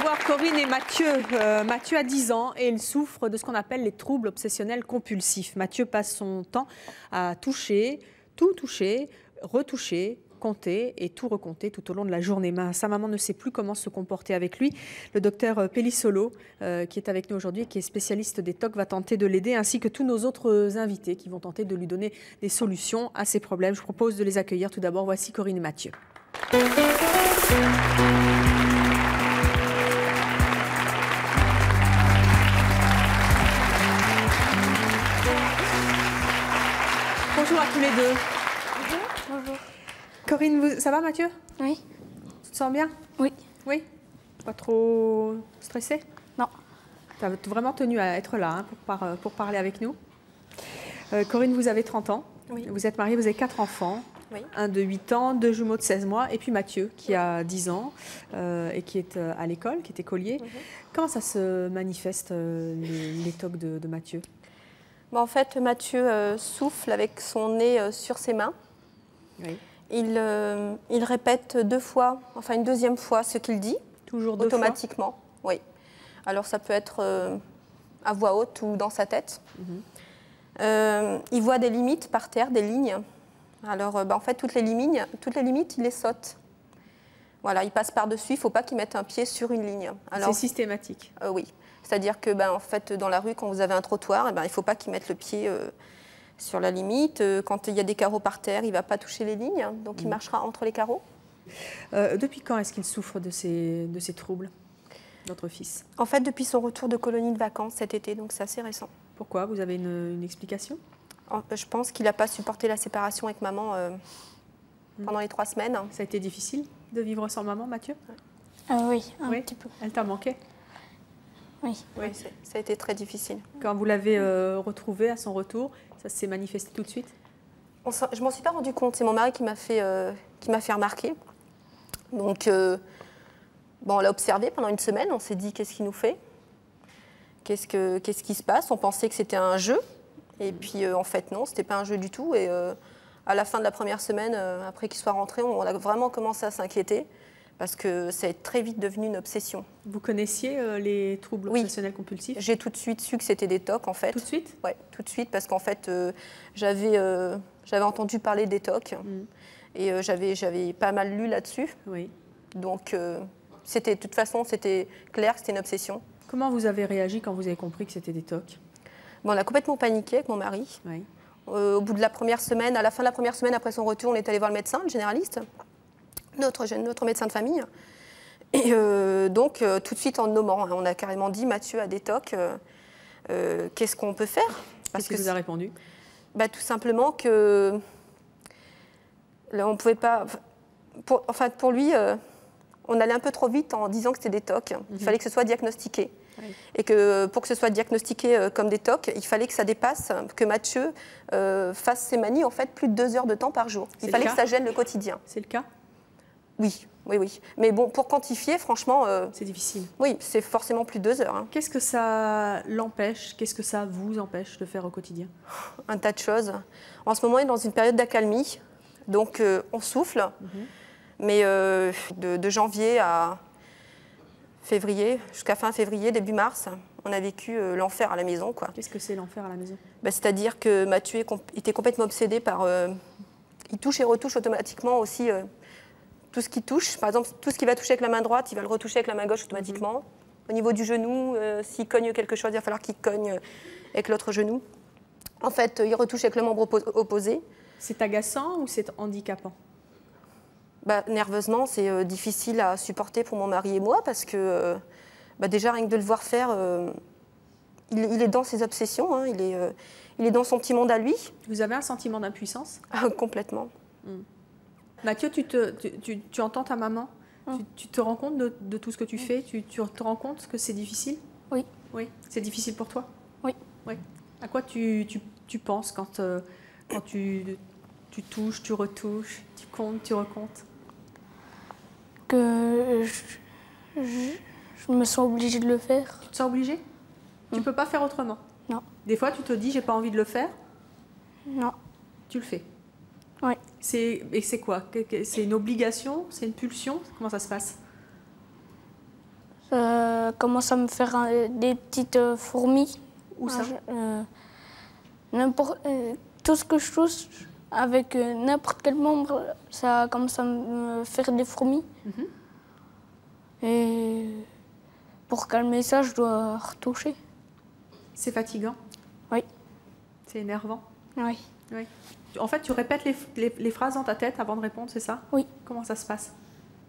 voir Corinne et Mathieu. Mathieu a 10 ans et il souffre de ce qu'on appelle les troubles obsessionnels compulsifs. Mathieu passe son temps à toucher, tout toucher, retoucher, compter et tout recompter tout au long de la journée. Sa maman ne sait plus comment se comporter avec lui. Le docteur Pellissolo, qui est avec nous aujourd'hui et qui est spécialiste des TOC, va tenter de l'aider, ainsi que tous nos autres invités qui vont tenter de lui donner des solutions à ses problèmes. Je propose de les accueillir. Tout d'abord, voici Corinne et Mathieu. Bonjour à tous les deux. Bonjour. Corinne, ça va Mathieu? Oui. Tu te sens bien? Oui. Oui? Pas trop stressé? Non. Tu as vraiment tenu à être là pour parler avec nous. Corinne, vous avez 30 ans. Oui. Vous êtes mariée, vous avez 4 enfants. Oui. Un de 8 ans, 2 jumeaux de 16 mois, et puis Mathieu, qui a 10 ans et qui est à l'école, qui est écolier. Comment ça se manifeste, les TOC de Mathieu? En fait, Mathieu souffle avec son nez sur ses mains. Oui. Il répète 2 fois, enfin une deuxième fois ce qu'il dit. Toujours 2 automatiquement, oui. Alors ça peut être à voix haute ou dans sa tête. Il voit des limites par terre, des lignes. Alors en fait, toutes les limites, il les saute. Voilà, il passe par-dessus, il ne faut pas qu'il mette un pied sur une ligne. C'est systématique? Oui. C'est-à-dire que en fait, dans la rue, quand vous avez un trottoir, il ne faut pas qu'il mette le pied sur la limite. Quand il y a des carreaux par terre, il ne va pas toucher les lignes, donc il marchera entre les carreaux. Depuis quand est-ce qu'il souffre de ces troubles, votre fils? En fait, depuis son retour de colonie de vacances cet été, donc c'est assez récent. Pourquoi? Vous avez une explication? Je pense qu'il n'a pas supporté la séparation avec maman pendant les 3 semaines. Ça a été difficile de vivre sans maman, Mathieu? Oui, un Oui. petit peu. Elle t'a manqué? Oui. Oui, ça a été très difficile. Quand vous l'avez retrouvé à son retour, ça s'est manifesté tout de suite? Je ne m'en suis pas rendu compte. C'est mon mari qui m'a fait remarquer. Donc, on l'a observé pendant une semaine. On s'est dit, qu'est-ce qu'il nous fait? Qu'est-ce qui se passe? On pensait que c'était un jeu. Et puis, en fait, non, ce n'était pas un jeu du tout. Et à la fin de la première semaine, après qu'il soit rentré, on a vraiment commencé à s'inquiéter. Parce que ça est très vite devenu une obsession. Vous connaissiez les troubles obsessionnels compulsifs? J'ai tout de suite su que c'était des TOC, en fait. Tout de suite? Oui, tout de suite, parce qu'en fait, j'avais entendu parler des TOC. Et j'avais pas mal lu là-dessus. Oui. Donc, de toute façon, c'était clair que c'était une obsession. Comment vous avez réagi quand vous avez compris que c'était des TOC? On a complètement paniqué avec mon mari. Oui. Au bout de la première semaine, à la fin de la première semaine, après son retour, on est allé voir le médecin, le généraliste. Notre médecin de famille. Et donc, tout de suite, en nommant, on a carrément dit, Mathieu a des TOC, qu'est-ce qu'on peut faire? Qu'est-ce qu'il vous a répondu? Tout simplement que là, on ne pouvait pas... Pour lui, on allait un peu trop vite en disant que c'était des TOC. Il fallait que ce soit diagnostiqué. Oui. Et que pour que ce soit diagnostiqué comme des TOC, il fallait que ça dépasse, que Mathieu fasse ses manies en fait plus de 2 heures de temps par jour. Il fallait que ça gêne le quotidien. C'est le cas? Oui, oui, oui. Mais bon, pour quantifier, franchement... c'est difficile. Oui, c'est forcément plus de 2 heures. Qu'est-ce que ça l'empêche? Qu'est-ce que ça vous empêche de faire au quotidien? Un tas de choses. En ce moment, il est dans une période d'accalmie. Donc, on souffle. Mais de janvier à février, jusqu'à fin février, début mars, on a vécu l'enfer à la maison. Qu'est-ce que c'est l'enfer à la maison? C'est-à-dire que Mathieu était complètement obsédé par... il touche et retouche automatiquement aussi... tout ce qui touche, par exemple, tout ce qu'il va toucher avec la main droite, il va le retoucher avec la main gauche automatiquement. Au niveau du genou, s'il cogne quelque chose, il va falloir qu'il cogne avec l'autre genou. En fait, il retouche avec le membre opposé. C'est agaçant ou c'est handicapant? Nerveusement, c'est difficile à supporter pour mon mari et moi parce que déjà, rien que de le voir faire, il est dans ses obsessions, hein, il est dans son petit monde à lui. Vous avez un sentiment d'impuissance? Complètement. Mathieu, tu entends ta maman? Tu te rends compte de tout ce que tu fais? Tu te rends compte que c'est difficile? Oui. Oui. C'est difficile pour toi? Oui. Oui. À quoi tu penses quand tu touches, tu retouches, tu comptes, tu recomptes? Que je me sens obligée de le faire. Tu te sens obligée? Tu ne peux pas faire autrement? Non. Des fois, tu te dis, j'ai pas envie de le faire? Non. Tu le fais? Oui. Et c'est quoi? C'est une obligation? C'est une pulsion? Comment ça se passe? commence à me faire des petites fourmis. Où ça? Tout ce que je touche avec n'importe quel membre, ça commence à me faire des fourmis. Et pour calmer ça, je dois retoucher. C'est fatigant? Oui. C'est énervant? Oui. Oui. En fait, tu répètes les phrases dans ta tête avant de répondre, c'est ça? Oui. Comment ça se passe?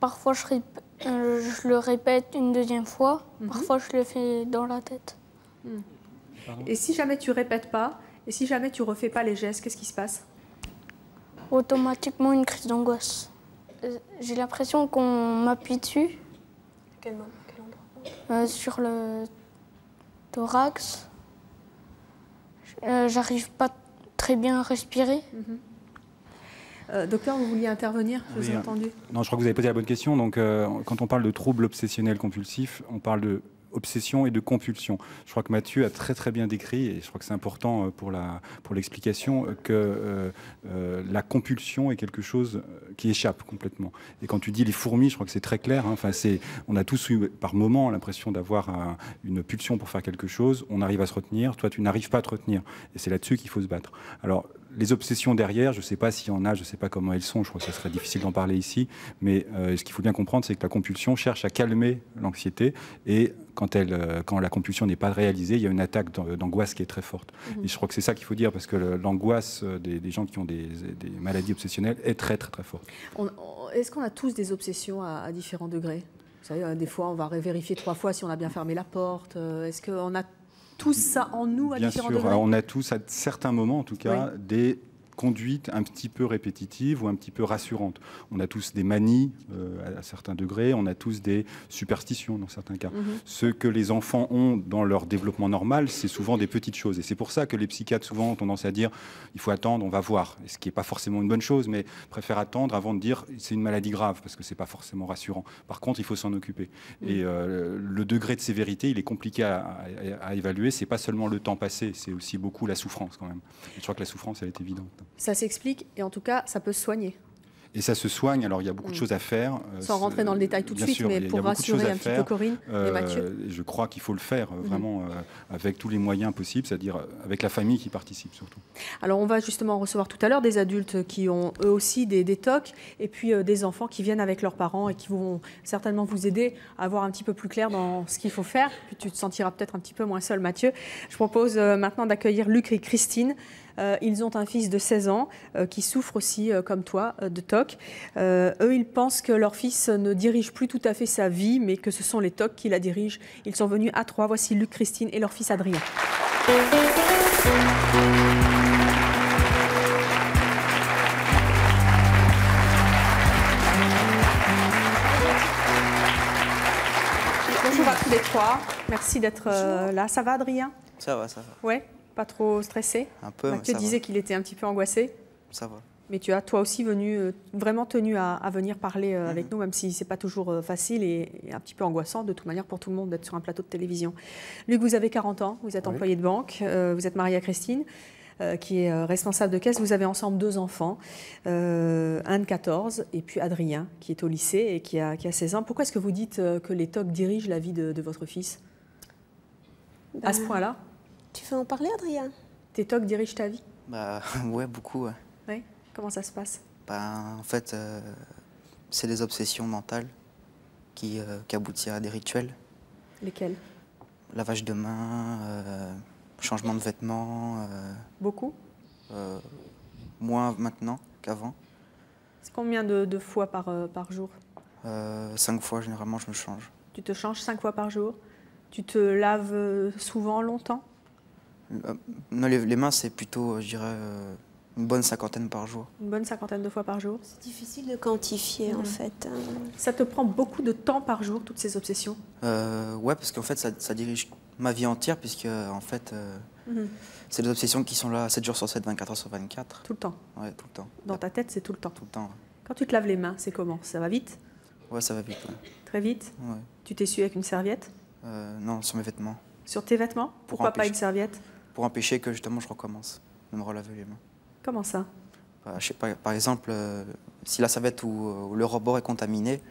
Parfois, je le répète une deuxième fois. Parfois, je le fais dans la tête. Et si jamais tu répètes pas, et si jamais tu refais pas les gestes, qu'est-ce qui se passe? Automatiquement, une crise d'angoisse. J'ai l'impression qu'on m'appuie dessus. Quel endroit? Sur le thorax. J'arrive pas très bien à respirer. Docteur, vous vouliez intervenir? Je vous ai entendu. Non, je crois que vous avez posé la bonne question. Donc, quand on parle de troubles obsessionnels compulsifs, on parle de obsession et de compulsion. Je crois que Mathieu a très très bien décrit, et je crois que c'est important pour l'explication, que la compulsion est quelque chose qui échappe complètement. Et quand tu dis les fourmis, je crois que c'est très clair. Hein. Enfin, on a tous eu par moment l'impression d'avoir une pulsion pour faire quelque chose. On arrive à se retenir. Toi, tu n'arrives pas à te retenir. Et c'est là-dessus qu'il faut se battre. Alors, les obsessions derrière, je ne sais pas s'il y en a, je ne sais pas comment elles sont, je crois que ce serait difficile d'en parler ici, mais ce qu'il faut bien comprendre, c'est que la compulsion cherche à calmer l'anxiété, et quand la compulsion n'est pas réalisée, il y a une attaque d'angoisse qui est très forte. Et je crois que c'est ça qu'il faut dire, parce que l'angoisse des gens qui ont des maladies obsessionnelles est très très très forte. Est-ce qu'on a tous des obsessions à différents degrés? Vous savez, des fois, on va vérifier 3 fois si on a bien fermé la porte. Est-ce qu'on a tous ça en nous à différents degrés? Bien sûr, on a tous, à certains moments en tout cas, des conduites un petit peu répétitives ou un petit peu rassurantes. On a tous des manies à certains degrés, on a tous des superstitions dans certains cas. Ce que les enfants ont dans leur développement normal, c'est souvent des petites choses. Et c'est pour ça que les psychiatres souvent ont tendance à dire il faut attendre, on va voir. Et ce qui n'est pas forcément une bonne chose, mais préfèrent attendre avant de dire c'est une maladie grave, parce que ce n'est pas forcément rassurant. Par contre, il faut s'en occuper. Et le degré de sévérité, il est compliqué à évaluer. Ce n'est pas seulement le temps passé, c'est aussi beaucoup la souffrance quand même. Et je crois que la souffrance, elle est évidente. Ça s'explique, et en tout cas, ça peut se soigner. Et ça se soigne, alors il y a beaucoup de choses à faire. Sans rentrer dans le détail tout de suite, sûr, mais pour rassurer un petit peu Corinne et Mathieu. Je crois qu'il faut le faire vraiment avec tous les moyens possibles, c'est-à-dire avec la famille qui participe surtout. Alors on va justement recevoir tout à l'heure des adultes qui ont eux aussi des TOC, et puis des enfants qui viennent avec leurs parents et qui vont certainement vous aider à voir un petit peu plus clair dans ce qu'il faut faire. Puis tu te sentiras peut-être un petit peu moins seul, Mathieu. Je propose maintenant d'accueillir Luc et Christine. Ils ont un fils de 16 ans qui souffre aussi, comme toi, de TOC. Eux, ils pensent que leur fils ne dirige plus tout à fait sa vie, mais que ce sont les TOC qui la dirigent. Ils sont venus à 3. Voici Luc, Christine et leur fils Adrien. Bonjour à tous les 3. Merci d'être là. Ça va, Adrien? Ça va, ça va. Ouais. Pas trop stressé? Un peu, Mathieu disait qu'il était un petit peu angoissé. Ça va. Mais tu as toi aussi vraiment tenu à venir parler avec nous, même si ce n'est pas toujours facile et un petit peu angoissant de toute manière pour tout le monde d'être sur un plateau de télévision. Luc, vous avez 40 ans, vous êtes employé de banque, vous êtes marié à Christine, qui est responsable de caisse. Vous avez ensemble 2 enfants, un de 14 et puis Adrien, qui est au lycée et qui a 16 ans. Pourquoi est-ce que vous dites que les TOC dirigent la vie de votre fils à ce point-là? Tu veux en parler, Adrien? Tes TOC dirigent ta vie? Bah ouais, beaucoup. Ouais. Oui. Comment ça se passe? En fait, c'est des obsessions mentales qui aboutissent à des rituels. Lesquels? Lavage de mains, changement de vêtements. Beaucoup? Moins maintenant qu'avant. C'est combien de fois par jour? 5 fois, généralement, je me change. Tu te changes 5 fois par jour? Tu te laves souvent, longtemps? Non, les mains, c'est plutôt, je dirais, une bonne 50aine par jour. Une bonne 50aine de fois par jour? C'est difficile de quantifier, en fait. Ça te prend beaucoup de temps par jour, toutes ces obsessions? Ouais, parce qu'en fait, ça dirige ma vie entière, puisque, en fait, c'est des obsessions qui sont là 7 jours sur 7, 24 heures sur 24. Tout le temps? Ouais, tout le temps. Dans ta tête, c'est tout le temps? Tout le temps, ouais. Quand tu te laves les mains, c'est comment? Ça va vite? Ouais, ça va vite, ouais. Très vite? Ouais. Tu t'essuies avec une serviette? Non, sur mes vêtements. Sur tes vêtements? Pourquoi pas une serviette? Pour empêcher que, justement, je recommence de me relaver les mains. Comment ça? Je sais pas, par exemple, si la serviette ou le rebord est contaminé...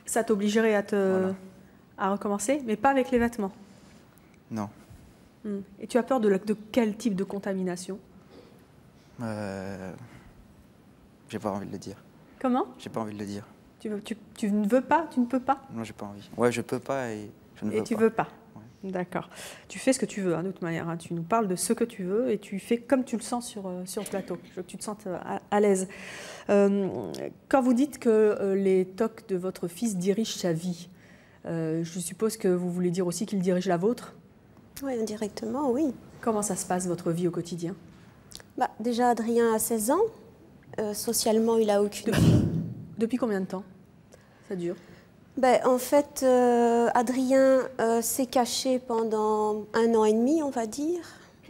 Ça t'obligerait à à recommencer, mais pas avec les vêtements. Non. Et tu as peur de quel type de contamination? J'ai pas envie de le dire. Comment? J'ai pas envie de le dire. Tu ne veux pas? Tu ne peux pas? Non, j'ai pas envie. Ouais, je peux pas et je ne veux Et pas. tu veux pas? Ouais. D'accord. Tu fais ce que tu veux, hein, de toute manière. Hein. Tu nous parles de ce que tu veux et tu fais comme tu le sens sur le plateau. Je veux que tu te sentes à l'aise. Quand vous dites que les TOC de votre fils dirigent sa vie, je suppose que vous voulez dire aussi qu'il dirige la vôtre? Oui, indirectement, oui. Comment ça se passe, votre vie au quotidien? Déjà, Adrien a 16 ans. Socialement, il n'a aucune... Depuis combien de temps ça dure? En fait, Adrien s'est caché pendant 1 an et demi, on va dire,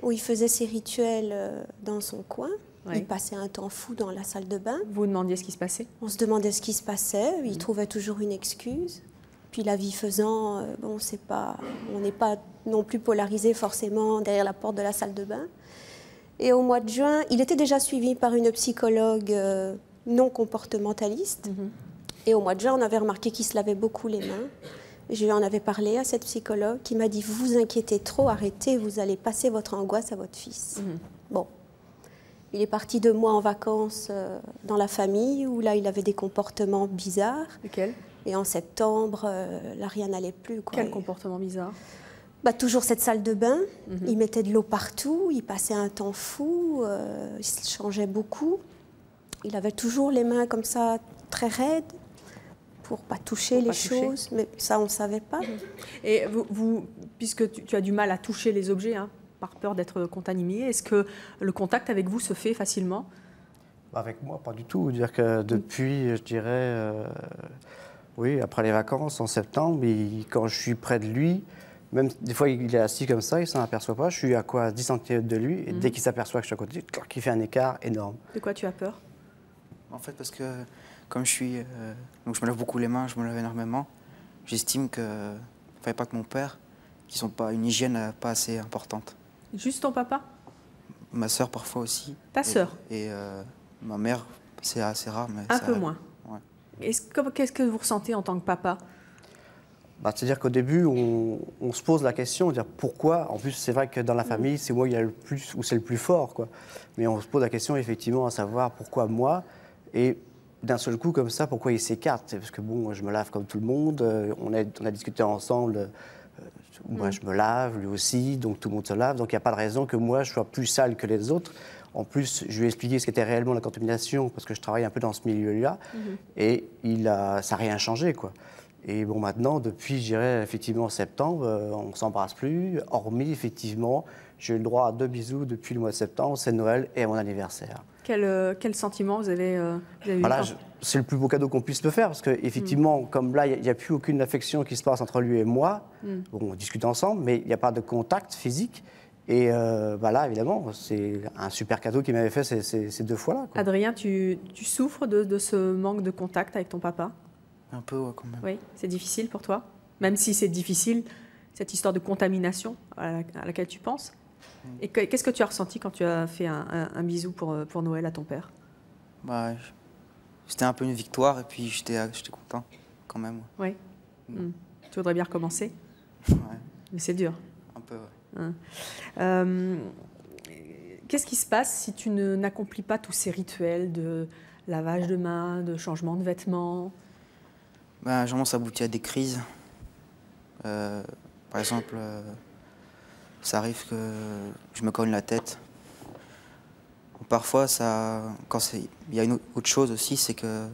où il faisait ses rituels dans son coin. Oui. Il passait un temps fou dans la salle de bain. Vous vous demandiez ce qui se passait? On se demandait ce qui se passait. Il trouvait toujours une excuse. Puis la vie faisant, on n'est pas non plus polarisé forcément derrière la porte de la salle de bain. Et au mois de juin, il était déjà suivi par une psychologue non comportementaliste. Et au mois de juin, on avait remarqué qu'il se lavait beaucoup les mains. Je lui en avais parlé à cette psychologue qui m'a dit « Vous vous inquiétez trop, arrêtez, vous allez passer votre angoisse à votre fils. Bon. Il est parti 2 mois en vacances dans la famille, où là, il avait des comportements bizarres. Lesquels? Et en septembre, là, rien n'allait plus. Quoi. Quel comportement bizarre? Toujours cette salle de bain. Il mettait de l'eau partout, il passait un temps fou, il se changeait beaucoup. Il avait toujours les mains comme ça, très raides, pour ne pas toucher les choses. Mais ça, on ne savait pas. Et puisque tu as du mal à toucher les objets, hein, par peur d'être contaminé, est-ce que le contact avec vous se fait facilement? Avec moi, pas du tout. Dire que depuis, je dirais, oui, après les vacances, en septembre, quand je suis près de lui, même des fois, il est assis comme ça, il ne s'en aperçoit pas. Je suis à 10 cm de lui, et dès qu'il s'aperçoit que je suis à côté, il fait un écart énorme. De quoi tu as peur? En fait, parce que comme je suis... donc je me lave beaucoup les mains, je me lave énormément. J'estime qu'il ne fallait pas que mon père, qui n'ont pas une hygiène pas assez importante. Juste ton papa? Ma sœur parfois aussi. Ta sœur? Et ma mère, c'est assez rare. Mais un ça peu arrive. moins. Ouais. Qu'est-ce que vous ressentez en tant que papa? C'est-à-dire qu'au début, on se pose la question, dire pourquoi. En plus, c'est vrai que dans la famille, c'est moi qui a le plus, ou c'est le plus fort, quoi. Mais on se pose la question, effectivement, à savoir pourquoi moi. Et d'un seul coup, comme ça, pourquoi il s'écarte? Parce que bon, je me lave comme tout le monde. On a discuté ensemble. Moi, je me lave, lui aussi. Donc tout le monde se lave. Donc il n'y a pas de raison que moi, je sois plus sale que les autres. En plus, je lui ai expliqué ce qu'était réellement la contamination, parce que je travaille un peu dans ce milieu-là. Et ça n'a rien changé, quoi. Et bon, maintenant, depuis, je dirais, effectivement, septembre, on ne s'embrasse plus, hormis, effectivement, j'ai eu le droit à 2 bisous depuis le mois de septembre, c'est Noël et à mon anniversaire. Quel sentiment vous avez eu? Voilà, c'est le plus beau cadeau qu'on puisse me faire, parce qu'effectivement, comme là, il n'y a plus aucune affection qui se passe entre lui et moi, bon, on discute ensemble, mais il n'y a pas de contact physique. Et là, évidemment, c'est un super cadeau qu'il m'avait fait ces 2 fois-là. Adrien, tu souffres de ce manque de contact avec ton papa? Un peu, ouais, quand même. Oui, c'est difficile pour toi? Même si c'est difficile, cette histoire de contamination à laquelle tu penses? Et qu'est-ce que tu as ressenti quand tu as fait un bisou pour Noël à ton père? C'était un peu une victoire et puis j'étais content quand même. Oui. Tu voudrais bien recommencer? Ouais. Mais c'est dur. Un peu, ouais. Qu'est-ce qui se passe si tu n'accomplis pas tous ces rituels de lavage de mains, de changement de vêtements? Généralement, ça aboutit à des crises. Par exemple, ça arrive que je me cogne la tête. Parfois, il y a une autre chose aussi, c'est que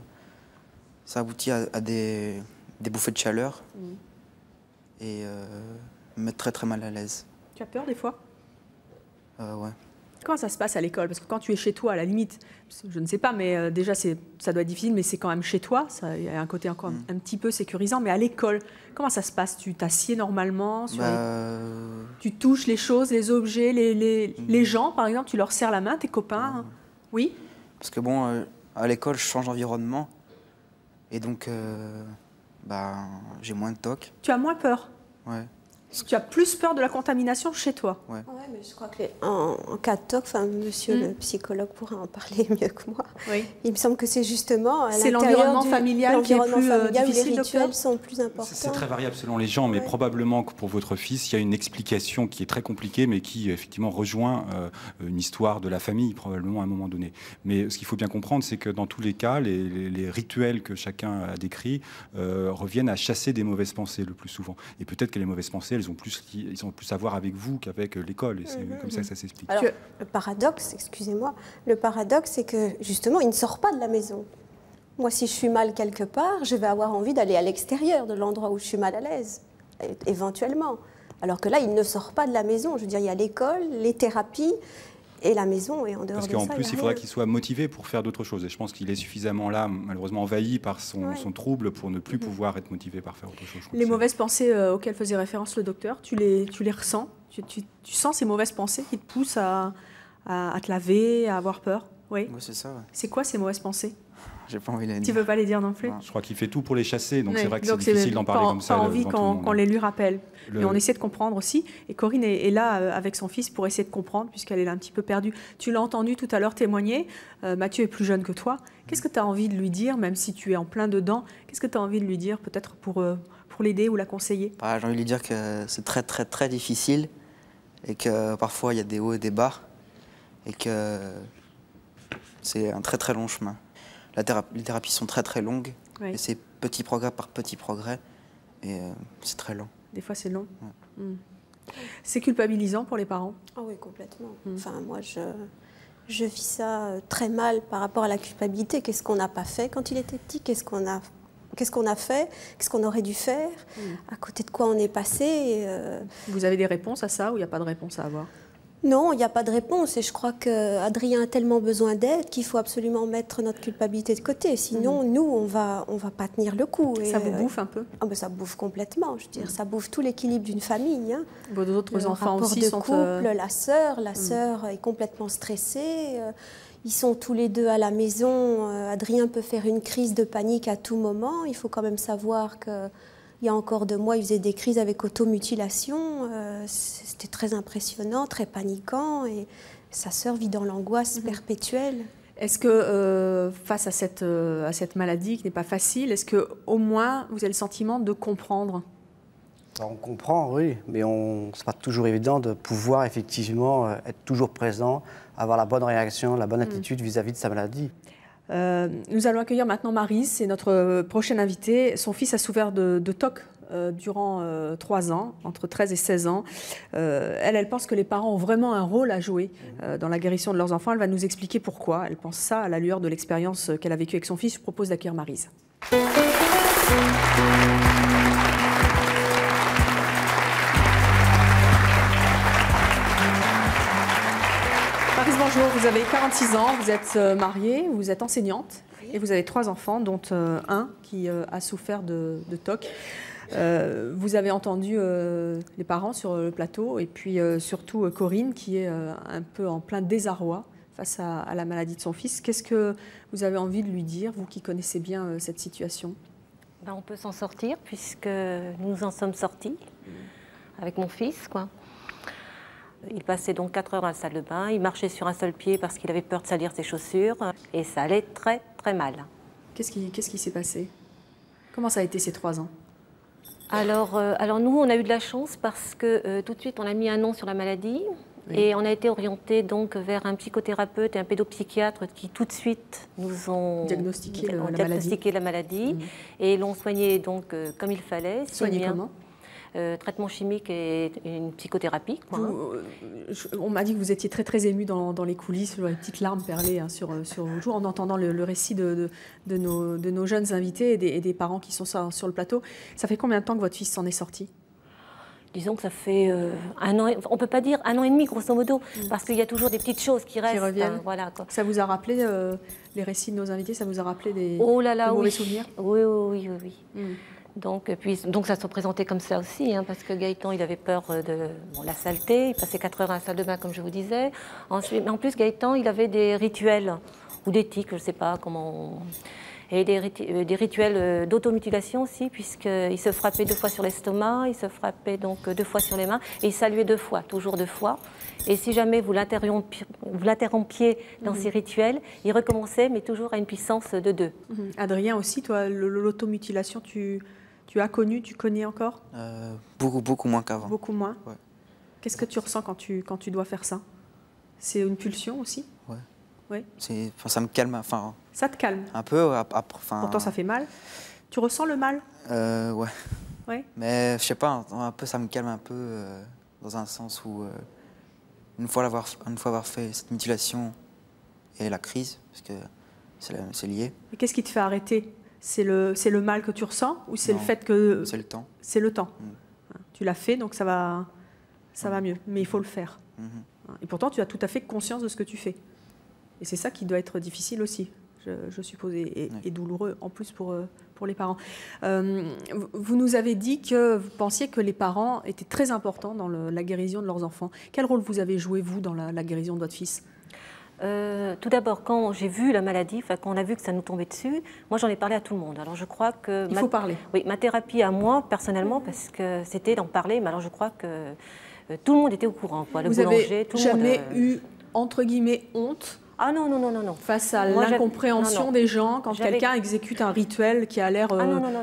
ça aboutit à des bouffées de chaleur et me mettre très très mal à l'aise. Tu as peur des fois? Ouais. Comment ça se passe à l'école? Parce que quand tu es chez toi, à la limite, je ne sais pas, mais déjà, ça doit être difficile, mais c'est quand même chez toi. Il y a un côté encore un petit peu sécurisant. Mais à l'école, comment ça se passe? Tu t'assieds normalement Tu touches les choses, les objets, les gens, par exemple? Tu leur serres la main, tes copains? Oui? Parce que bon, à l'école, je change d'environnement. Et donc, j'ai moins de toc. Tu as moins peur? Ouais. Tu as plus peur de la contamination chez toi. Ouais. Ouais, mais je crois que en cas de TOC, monsieur le psychologue pourra en parler mieux que moi. Oui. Il me semble que c'est justement à C'est l'intérieur l'environnement familial qui est plus où les difficile, rituels docteur sont plus importants. C'est très variable selon les gens, mais Ouais. probablement que pour votre fils, il y a une explication qui est très compliquée, mais qui effectivement rejoint une histoire de la famille, probablement à un moment donné. Mais ce qu'il faut bien comprendre, c'est que dans tous les cas, les rituels que chacun a décrits reviennent à chasser des mauvaises pensées le plus souvent. Et peut-être que les mauvaises pensées, ils ont plus à voir avec vous qu'avec l'école. Et c'est comme ça que ça s'explique. Alors, le paradoxe, excusez-moi, le paradoxe, c'est que justement, il ne sort pas de la maison. Moi, si je suis mal quelque part, je vais avoir envie d'aller à l'extérieur de l'endroit où je suis mal à l'aise, éventuellement. Alors que là, il ne sort pas de la maison. Je veux dire, il y a l'école, les thérapies, et la maison, et en dehors Parce de ça, qu'en plus, il faudra rien. qu'il soit motivé pour faire d'autres choses. Et je pense qu'il est suffisamment là, malheureusement envahi par son trouble, pour ne plus pouvoir être motivé par faire autre chose. Je crois Les que mauvaises pensées auxquelles faisait référence le docteur, tu les ressens tu sens ces mauvaises pensées qui te poussent à te laver, à avoir peur. Oui. Ouais, c'est ça. Ouais. C'est quoi ces mauvaises pensées? J'ai pas envie de les Tu dire. veux pas les dire non plus? Non. Je crois qu'il fait tout pour les chasser, donc Oui, c'est vrai que c'est donc difficile d'en parler comme ça. Pas envie devant tout le monde. qu'on les lui rappelle. Le- Mais on essaie de comprendre aussi. Et Corinne est là avec son fils pour essayer de comprendre, puisqu'elle est là un petit peu perdue. Tu l'as entendu tout à l'heure témoigner. Mathieu est plus jeune que toi. Qu'est-ce que tu as envie de lui dire, même si tu es en plein dedans? Qu'est-ce que tu as envie de lui dire, peut-être pour l'aider ou la conseiller? Bah, j'ai envie de lui dire que c'est très très très difficile et que parfois il y a des hauts et des bas et que c'est un très très long chemin. Les thérapies sont très très longues Oui. et c'est petit progrès par petit progrès et c'est très long. Des fois, c'est long. C'est culpabilisant pour les parents. Ah oui, complètement. Enfin, moi, je vis ça très mal par rapport à la culpabilité. Qu'est-ce qu'on n'a pas fait quand il était petit? Qu'est-ce qu'on a fait? Qu'est-ce qu'on aurait dû faire? À côté de quoi on est passé? Vous avez des réponses à ça ou il n'y a pas de réponse à avoir? Non, il n'y a pas de réponse. Et je crois qu'Adrien a tellement besoin d'aide qu'il faut absolument mettre notre culpabilité de côté. Sinon, nous, on va pas tenir le coup. Et, Ça vous bouffe un peu? Ah ben, ça bouffe complètement. Je veux dire, ça bouffe tout l'équilibre d'une famille. Hein. Vos autres Le enfants rapport aussi de sont... couple, la sœur est complètement stressée. Ils sont tous les deux à la maison. Adrien peut faire une crise de panique à tout moment. Il faut quand même savoir que il y a encore 2 mois, il faisait des crises avec automutilation. C'était très impressionnant, très paniquant. Et sa sœur vit dans l'angoisse perpétuelle. Est-ce que face à cette maladie qui n'est pas facile, est-ce qu'au moins vous avez le sentiment de comprendre? Alors, on comprend, oui, mais ce n'est pas toujours évident de pouvoir effectivement être toujours présent, avoir la bonne réaction, la bonne attitude vis-à-vis de sa maladie. Nous allons accueillir maintenant Maryse, c'est notre prochaine invitée. Son fils a souffert de TOC durant 3 ans, entre 13 et 16 ans. Elle pense que les parents ont vraiment un rôle à jouer dans la guérison de leurs enfants. Elle va nous expliquer pourquoi. Elle pense ça à la lueur de l'expérience qu'elle a vécue avec son fils. Je propose d'accueillir Maryse. Maryse, bonjour, vous avez 46 ans, vous êtes mariée, vous êtes enseignante et vous avez 3 enfants, dont un qui a souffert de TOC. Vous avez entendu les parents sur le plateau et puis surtout Corinne qui est un peu en plein désarroi face à la maladie de son fils. Qu'est-ce que vous avez envie de lui dire, vous qui connaissez bien cette situation? Ben, on peut s'en sortir puisque nous en sommes sortis avec mon fils, quoi. Il passait donc 4 heures à la salle de bain, il marchait sur un seul pied parce qu'il avait peur de salir ses chaussures et ça allait très très mal. Qu'est-ce qui s'est passé? Comment ça a été ces 3 ans? Alors nous, on a eu de la chance parce que tout de suite, on a mis un nom sur la maladie. Oui. Et on a été orienté donc vers un psychothérapeute et un pédopsychiatre qui tout de suite nous ont diagnostiqué la maladie et l'ont soigné donc comme il fallait. Soigné comment? Traitement chimique et une psychothérapie. Quoi, on m'a dit que vous étiez très très ému dans les coulisses, les petites larmes perlées sur vos joues en entendant le récit de nos jeunes invités et des parents qui sont sur le plateau. Ça fait combien de temps que votre fils s'en est sorti? Disons que ça fait 1 an, on ne peut pas dire 1 an et demi grosso modo, parce qu'il y a toujours des petites choses qui restent. Qui reviennent. Voilà, quoi. Ça vous a rappelé, les récits de nos invités, ça vous a rappelé des mauvais souvenirs? Oui. Donc ça se présentait comme ça aussi, hein, parce que Gaëtan, il avait peur de la saleté, il passait 4 heures à la salle de bain, comme je vous disais. Ensuite, mais en plus, Gaëtan, il avait des rituels, ou des tics, je ne sais pas comment... Et des rituels d'automutilation aussi, puisqu'il se frappait 2 fois sur l'estomac, il se frappait donc 2 fois sur les mains, et il saluait 2 fois, toujours 2 fois. Et si jamais vous l'interrompiez dans ces rituels, il recommençait, mais toujours à une puissance de 2. Adrien aussi, toi, l'automutilation, tu as connu, tu connais encore? Beaucoup moins qu'avant. Beaucoup moins. Ouais. Qu'est-ce que tu ressens quand tu dois faire ça? C'est une pulsion aussi? Ouais. Ouais. Ça me calme. Ça te calme? Un peu. Pourtant, ça fait mal. Tu ressens le mal? Ouais. Ouais. Mais je sais pas, un peu, ça me calme un peu dans un sens où une fois avoir fait cette mutilation et la crise, parce que c'est lié. Et qu'est-ce qui te fait arrêter? C'est le mal que tu ressens ou c'est le Non, fait que... c'est le temps. C'est le temps. Tu l'as fait, donc ça va mieux. Mais il faut le faire. Et pourtant, tu as tout à fait conscience de ce que tu fais. Et c'est ça qui doit être difficile aussi, je suppose, et douloureux en plus pour les parents. Vous nous avez dit que vous pensiez que les parents étaient très importants dans la guérison de leurs enfants. Quel rôle vous avez joué, vous, dans la guérison de votre fils? Tout d'abord, quand j'ai vu la maladie, quand on a vu que ça nous tombait dessus, moi j'en ai parlé à tout le monde. Alors je crois que... Il faut parler. Oui, ma thérapie à moi, personnellement, parce que c'était d'en parler, mais alors je crois que tout le monde était au courant. Quoi. Le boulanger, tout le monde... Vous n'avez jamais eu, entre guillemets, honte? Ah non, non, non, non, non. Face à l'incompréhension des gens quand quelqu'un exécute un rituel qui a l'air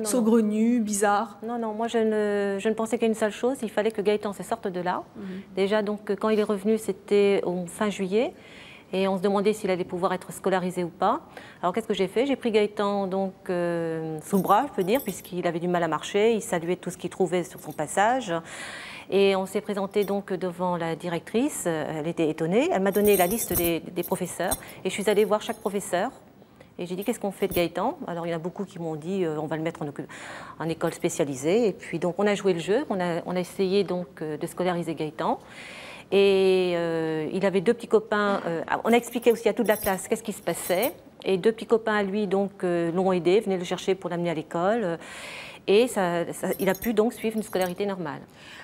saugrenu, bizarre. Non, non, moi je ne pensais qu'à une seule chose, il fallait que Gaëtan se sorte de là. Déjà, donc, quand il est revenu, c'était au fin juillet. Et on se demandait s'il allait pouvoir être scolarisé ou pas. Alors qu'est-ce que j'ai fait? J'ai pris Gaëtan donc, sous le bras, je peux dire, puisqu'il avait du mal à marcher. Il saluait tout ce qu'il trouvait sur son passage. Et on s'est présenté donc devant la directrice. Elle était étonnée. Elle m'a donné la liste des professeurs. Et je suis allée voir chaque professeur. Et j'ai dit, qu'est-ce qu'on fait de Gaëtan? Alors il y en a beaucoup qui m'ont dit, on va le mettre en école spécialisée. Et puis donc on a joué le jeu. On a essayé donc de scolariser Gaëtan. Et il avait 2 petits copains. On a expliqué aussi à toute la classe qu'est-ce qui se passait. Et 2 petits copains à lui donc l'ont aidé, venaient le chercher pour l'amener à l'école. Et il a pu donc suivre une scolarité normale.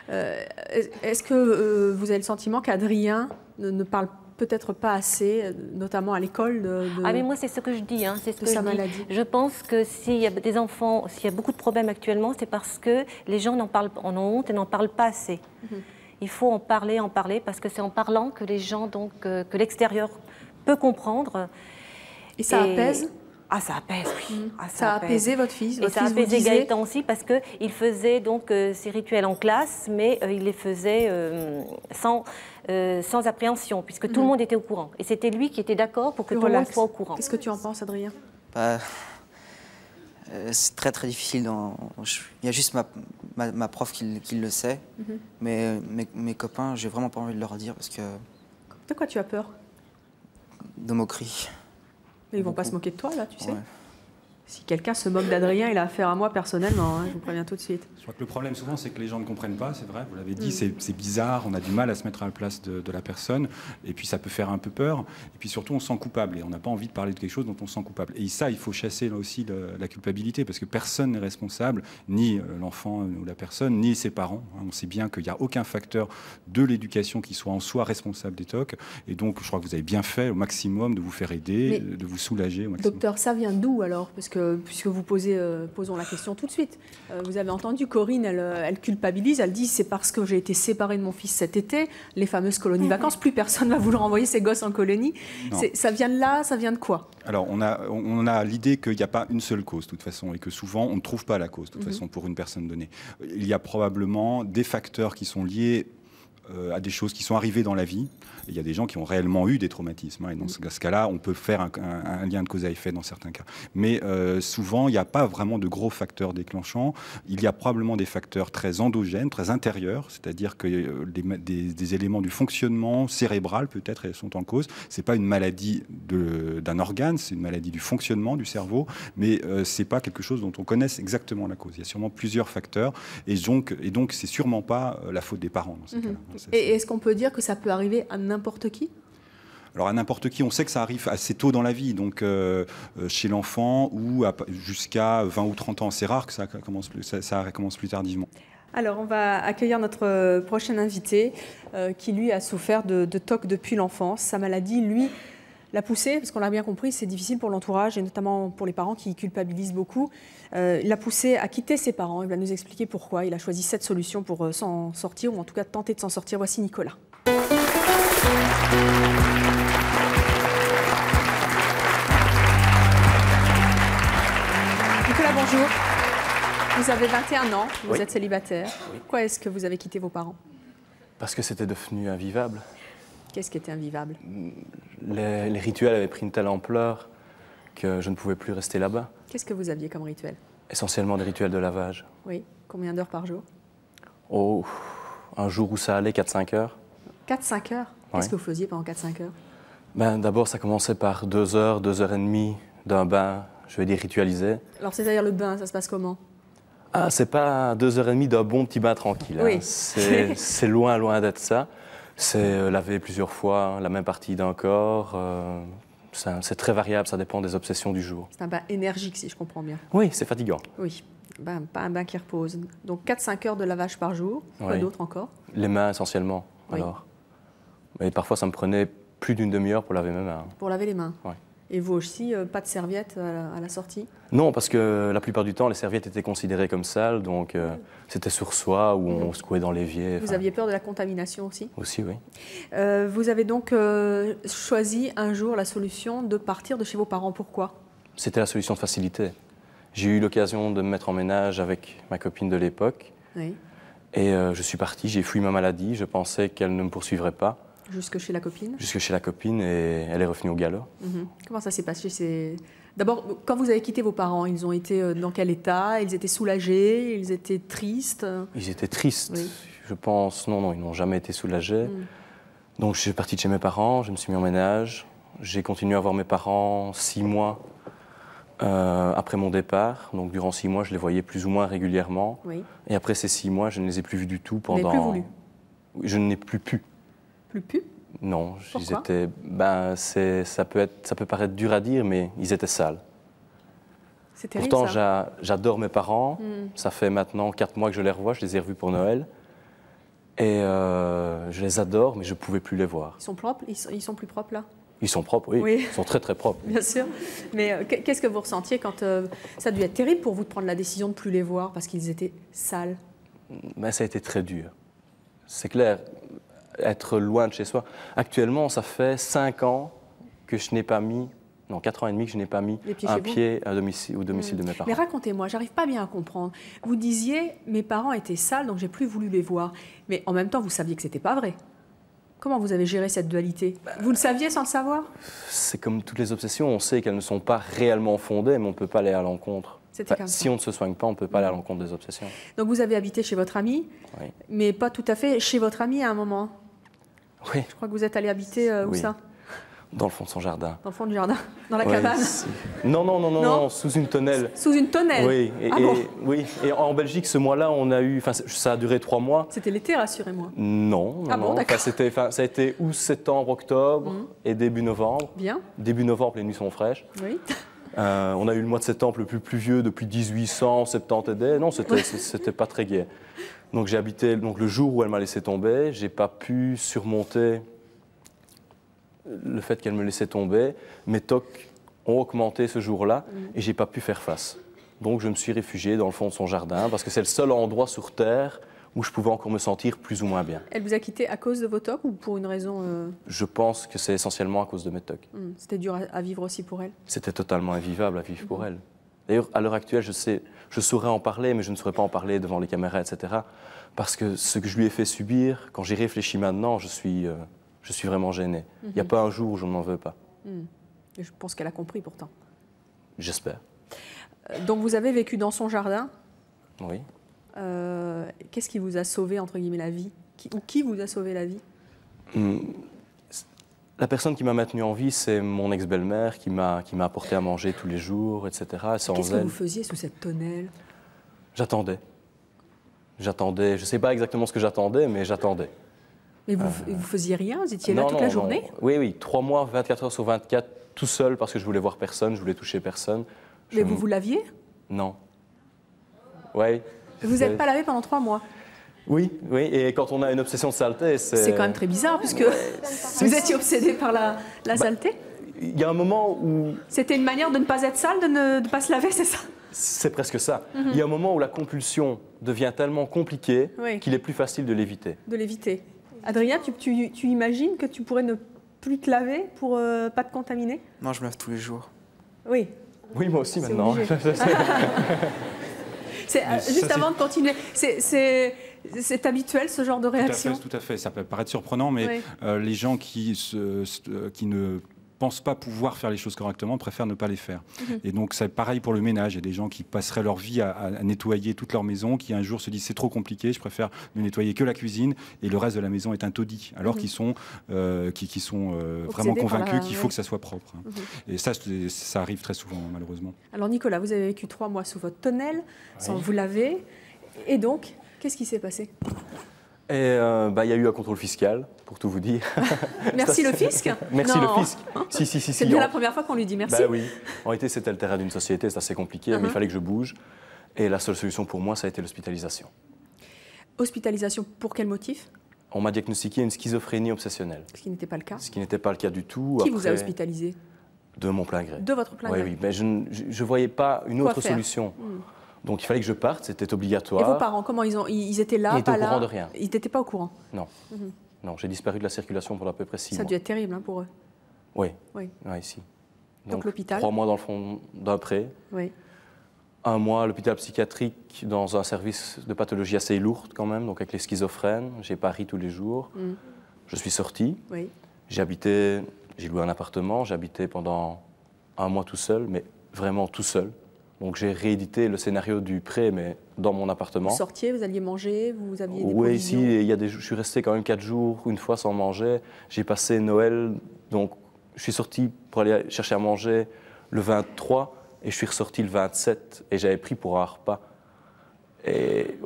Est-ce que vous avez le sentiment qu'Adrien ne parle peut-être pas assez, notamment à l'école Ah mais moi c'est ce que je dis, c'est ce que sa maladie. Je pense que s'il y a des enfants, s'il y a beaucoup de problèmes actuellement, c'est parce que les gens en ont honte et n'en parlent pas assez. Il faut en parler, parce que c'est en parlant que les gens, donc, que l'extérieur peut comprendre. Et ça apaise? Ah, ça apaise, oui. Ça a apaisé votre fils? Et ça a apaisé Gaëtan aussi, parce qu'il faisait donc ses rituels en classe, mais il les faisait sans appréhension, puisque tout le monde était au courant. Et c'était lui qui était d'accord pour que tout le monde soit au courant. Qu'est-ce que tu en penses, Adrien? C'est très très difficile. Il y a juste ma prof qui le sait, mais mes copains, j'ai vraiment pas envie de leur dire parce que... De quoi tu as peur? De moquerie. Mais ils vont pas se moquer de toi, là, tu sais. Ouais. Si quelqu'un se moque d'Adrien, il a affaire à moi personnellement, je vous préviens tout de suite. Je crois que le problème souvent, c'est que les gens ne comprennent pas, c'est vrai, vous l'avez dit, c'est bizarre, on a du mal à se mettre à la place de la personne, et puis ça peut faire un peu peur, et puis surtout on se sent coupable, et on n'a pas envie de parler de quelque chose dont on se sent coupable. Et ça, il faut chasser là aussi la culpabilité, parce que personne n'est responsable, ni l'enfant ou la personne, ni ses parents. On sait bien qu'il n'y a aucun facteur de l'éducation qui soit en soi responsable des TOC, et donc je crois que vous avez bien fait au maximum de vous faire aider, de vous soulager au maximum. Docteur, ça vient d'où alors? Parce que, puisque vous posons la question tout de suite. Vous avez entendu, Corinne, elle culpabilise, elle dit c'est parce que j'ai été séparée de mon fils cet été, les fameuses colonies vacances, plus personne ne va vouloir envoyer ses gosses en colonie. Ça vient de là, ça vient de quoi? Alors on a l'idée qu'il n'y a pas une seule cause de toute façon, et que souvent on ne trouve pas la cause de toute façon pour une personne donnée. Il y a probablement des facteurs qui sont liés à des choses qui sont arrivées dans la vie. Il y a des gens qui ont réellement eu des traumatismes. Et dans ce cas-là, on peut faire un lien de cause à effet dans certains cas. Mais souvent, il n'y a pas vraiment de gros facteurs déclenchants. Il y a probablement des facteurs très endogènes, très intérieurs, c'est-à-dire que des éléments du fonctionnement cérébral, peut-être, sont en cause. Ce n'est pas une maladie d'un organe, c'est une maladie du fonctionnement du cerveau, mais ce n'est pas quelque chose dont on connaisse exactement la cause. Il y a sûrement plusieurs facteurs, et donc c'est sûrement pas la faute des parents dans ces cas-là. Et est-ce qu'on peut dire que ça peut arriver à n'importe qui? Alors à n'importe qui, on sait que ça arrive assez tôt dans la vie, donc chez l'enfant ou jusqu'à 20 ou 30 ans. C'est rare que ça recommence plus tardivement. Alors on va accueillir notre prochain invité qui lui a souffert de TOC depuis l'enfance. Sa maladie, lui, La pousser, parce qu'on l'a bien compris, c'est difficile pour l'entourage et notamment pour les parents qui culpabilisent beaucoup. L'a poussé à quitter ses parents. Il va nous expliquer pourquoi il a choisi cette solution pour s'en sortir, ou en tout cas tenter de s'en sortir. Voici Nicolas. Nicolas, bonjour. Vous avez 21 ans, vous êtes célibataire. Pourquoi est-ce que vous avez quitté vos parents? Parce que c'était devenu invivable. Qu'est-ce qui était invivable? Les rituels avaient pris une telle ampleur que je ne pouvais plus rester là-bas. Qu'est-ce que vous aviez comme rituel? Essentiellement des rituels de lavage. Oui. Combien d'heures par jour? Oh, un jour où ça allait, 4-5 heures. 4-5 heures? Qu'est-ce que vous faisiez pendant 4-5 heures? D'abord, ça commençait par 2 heures, 2 heures et demie d'un bain, je vais dire ritualisé. Alors, c'est-à-dire le bain, ça se passe comment? Ah, c'est pas 2 heures et demie d'un bon petit bain tranquille. Oui. Hein. C'est loin, loin d'être ça. C'est laver plusieurs fois la même partie d'un corps. C'est très variable, ça dépend des obsessions du jour. C'est un bain énergique, si je comprends bien. Oui, c'est fatigant. Oui, pas un bain qui repose. Donc 4-5 heures de lavage par jour. Quoi d'autre encore? Les mains essentiellement. Oui. Alors. Et parfois, ça me prenait plus d'une demi-heure pour laver mes mains. Pour laver les mains? Oui. Et vous aussi, pas de serviette à la sortie? Non, parce que la plupart du temps, les serviettes étaient considérées comme sales, donc c'était sur soi ou on secouait dans l'évier. Vous aviez peur de la contamination aussi? Aussi, oui. Vous avez donc choisi un jour la solution de partir de chez vos parents. Pourquoi? C'était la solution de facilité. J'ai eu l'occasion de me mettre en ménage avec ma copine de l'époque. Oui. Et je suis parti, j'ai fui ma maladie, je pensais qu'elle ne me poursuivrait pas. Jusque chez la copine? Jusque chez la copine et elle est revenue au galop. Comment ça s'est passé? D'abord, quand vous avez quitté vos parents, ils ont été dans quel état? Ils étaient soulagés? Ils étaient tristes? Ils étaient tristes, oui. Je pense. Non, ils n'ont jamais été soulagés. Donc je suis parti de chez mes parents, je me suis mis en ménage. J'ai continué à voir mes parents 6 mois après mon départ. Donc durant 6 mois, je les voyais plus ou moins régulièrement. Oui. Et après ces 6 mois, je ne les ai plus vus du tout pendant... Vous n'avez plus voulu? Je n'ai plus pu. Plus pu? Non, Pourquoi? ils étaient, ça peut paraître dur à dire, mais ils étaient sales. C'est terrible, Pourtant, ça. j'adore mes parents. Ça fait maintenant 4 mois que je les revois, je les ai revus pour Noël. Et je les adore, mais je ne pouvais plus les voir. Ils sont propres? Ils sont plus propres, là? Ils sont propres, oui. Ils sont très, très propres. Bien sûr. Mais qu'est-ce que vous ressentiez quand ça a dû être terrible pour vous de prendre la décision de ne plus les voir parce qu'ils étaient sales? Ça a été très dur. C'est clair. Être loin de chez soi. Actuellement, ça fait 5 ans que je n'ai pas mis, non, 4 ans et demi que je n'ai pas mis un pied au domicile de mes parents. Mais racontez-moi, j'arrive pas bien à comprendre. Vous disiez, mes parents étaient sales, donc j'ai plus voulu les voir. Mais en même temps, vous saviez que c'était pas vrai. Comment vous avez géré cette dualité? Vous le saviez sans le savoir? C'est comme toutes les obsessions, on sait qu'elles ne sont pas réellement fondées, mais on ne peut pas aller à l'encontre. Si on ne se soigne pas, on ne peut pas aller à l'encontre des obsessions. Donc vous avez habité chez votre ami, mais pas tout à fait chez votre ami à un moment? Oui. Je crois que vous êtes allé habiter où ça? Dans le fond de son jardin. Dans le fond du jardin? Dans la cabane? Non, sous une tonnelle. Sous une tonnelle? Oui. Oui. Et en Belgique, ce mois-là, on a eu... Ça a duré 3 mois. C'était l'été, rassurez-moi. Non. Bon, d'accord. Ça a été août, septembre, octobre et début novembre. Bien. Début novembre, les nuits sont fraîches. Oui. On a eu le mois de septembre le plus pluvieux depuis 1870 et des. Non, c'était pas très gai. Donc j'ai habité le jour où elle m'a laissé tomber. J'ai pas pu surmonter le fait qu'elle me laissait tomber. Mes tocs ont augmenté ce jour-là et j'ai pas pu faire face. Donc je me suis réfugié dans le fond de son jardin parce que c'est le seul endroit sur Terre où je pouvais encore me sentir plus ou moins bien. Elle vous a quitté à cause de vos tocs ou pour une raison Je pense que c'est essentiellement à cause de mes tocs. C'était dur à vivre aussi pour elle? C'était totalement invivable à vivre pour elle. D'ailleurs, à l'heure actuelle, je saurais en parler, mais je ne saurais pas en parler devant les caméras, etc. Parce que ce que je lui ai fait subir, quand j'y réfléchis maintenant, je suis vraiment gêné. Il n'y a pas un jour où je ne m'en veux pas. Et je pense qu'elle a compris pourtant. J'espère. Donc vous avez vécu dans son jardin? Oui. Qu'est-ce qui vous a sauvé, entre guillemets, la vie? Qui vous a sauvé la vie? La personne qui m'a maintenu en vie, c'est mon ex-belle-mère qui m'a apporté à manger tous les jours, etc. Qu'est-ce que vous faisiez sous cette tonnelle? J'attendais. Je ne sais pas exactement ce que j'attendais, mais j'attendais. Mais vous faisiez rien? Vous étiez là toute la journée? Oui, 3 mois, 24 heures sur 24, tout seul, parce que je voulais voir personne, je voulais toucher personne. Mais vous laviez? Non. Oui. Vous n'êtes pas lavé pendant 3 mois? Oui, et quand on a une obsession de saleté, c'est quand même très bizarre, puisque vous étiez obsédé par la saleté? il y a un moment où... C'était une manière de ne pas être sale, de ne pas se laver, c'est ça? C'est presque ça. Il y a un moment où la compulsion devient tellement compliquée Oui. qu'il est plus facile de l'éviter. De l'éviter. Adrien, tu imagines que tu pourrais ne plus te laver pour pas te contaminer? Non, je me lave tous les jours. Oui. Oui, moi aussi C'est maintenant. obligé. Juste avant de continuer, c'est habituel ce genre de réaction? Tout à fait. Ça peut paraître surprenant, mais Oui. les gens qui ne pensent pas pouvoir faire les choses correctement préfèrent ne pas les faire. Et donc c'est pareil pour le ménage. Il y a des gens qui passeraient leur vie à nettoyer toute leur maison, qui un jour se disent c'est trop compliqué, je préfère ne nettoyer que la cuisine et le reste de la maison est un taudis, alors qu'ils sont, vraiment convaincus qu'il faut que ça soit propre. Et ça arrive très souvent malheureusement. Alors Nicolas, vous avez vécu 3 mois sous votre tonnelle, sans vous laver, et donc, qu'est-ce qui s'est passé? Et il y a eu un contrôle fiscal, pour tout vous dire. Merci le fisc? Merci Non. le fisc. Si. C'est bien la première fois qu'on lui dit merci. Bah oui. En réalité, c'était le terrain d'une société, c'est assez compliqué, mais il fallait que je bouge. Et la seule solution pour moi, ça a été l'hospitalisation. Hospitalisation pour quel motif? On m'a diagnostiqué une schizophrénie obsessionnelle. Ce qui n'était pas le cas. Ce qui n'était pas le cas du tout. Qui vous a hospitalisé? De mon plein gré. De votre plein gré? Oui, mais je ne voyais pas une autre solution. Donc il fallait que je parte, c'était obligatoire. Et vos parents, comment ils étaient là, Ils étaient pas au là? courant de rien. Ils n'étaient pas au courant? Non. Non, j'ai disparu de la circulation pendant à peu près 6 mois. Ça a dû être terrible pour eux. Oui. Oui. Oui, si. Donc l'hôpital? 3 mois dans le fond d'un pré. Oui. 1 mois à l'hôpital psychiatrique dans un service de pathologie assez lourde quand même, donc avec les schizophrènes. J'ai pari tous les jours. Je suis sorti. Oui. J'ai loué un appartement. J'habitais pendant 1 mois tout seul, mais vraiment tout seul. Donc j'ai réédité le scénario du pré, mais dans mon appartement. Vous sortiez, vous alliez manger, vous aviez des Oui, provisions? ici, je suis resté quand même 4 jours, une fois sans manger. J'ai passé Noël, donc je suis sorti pour aller chercher à manger le 23 et je suis ressorti le 27 et j'avais pris pour un repas. Et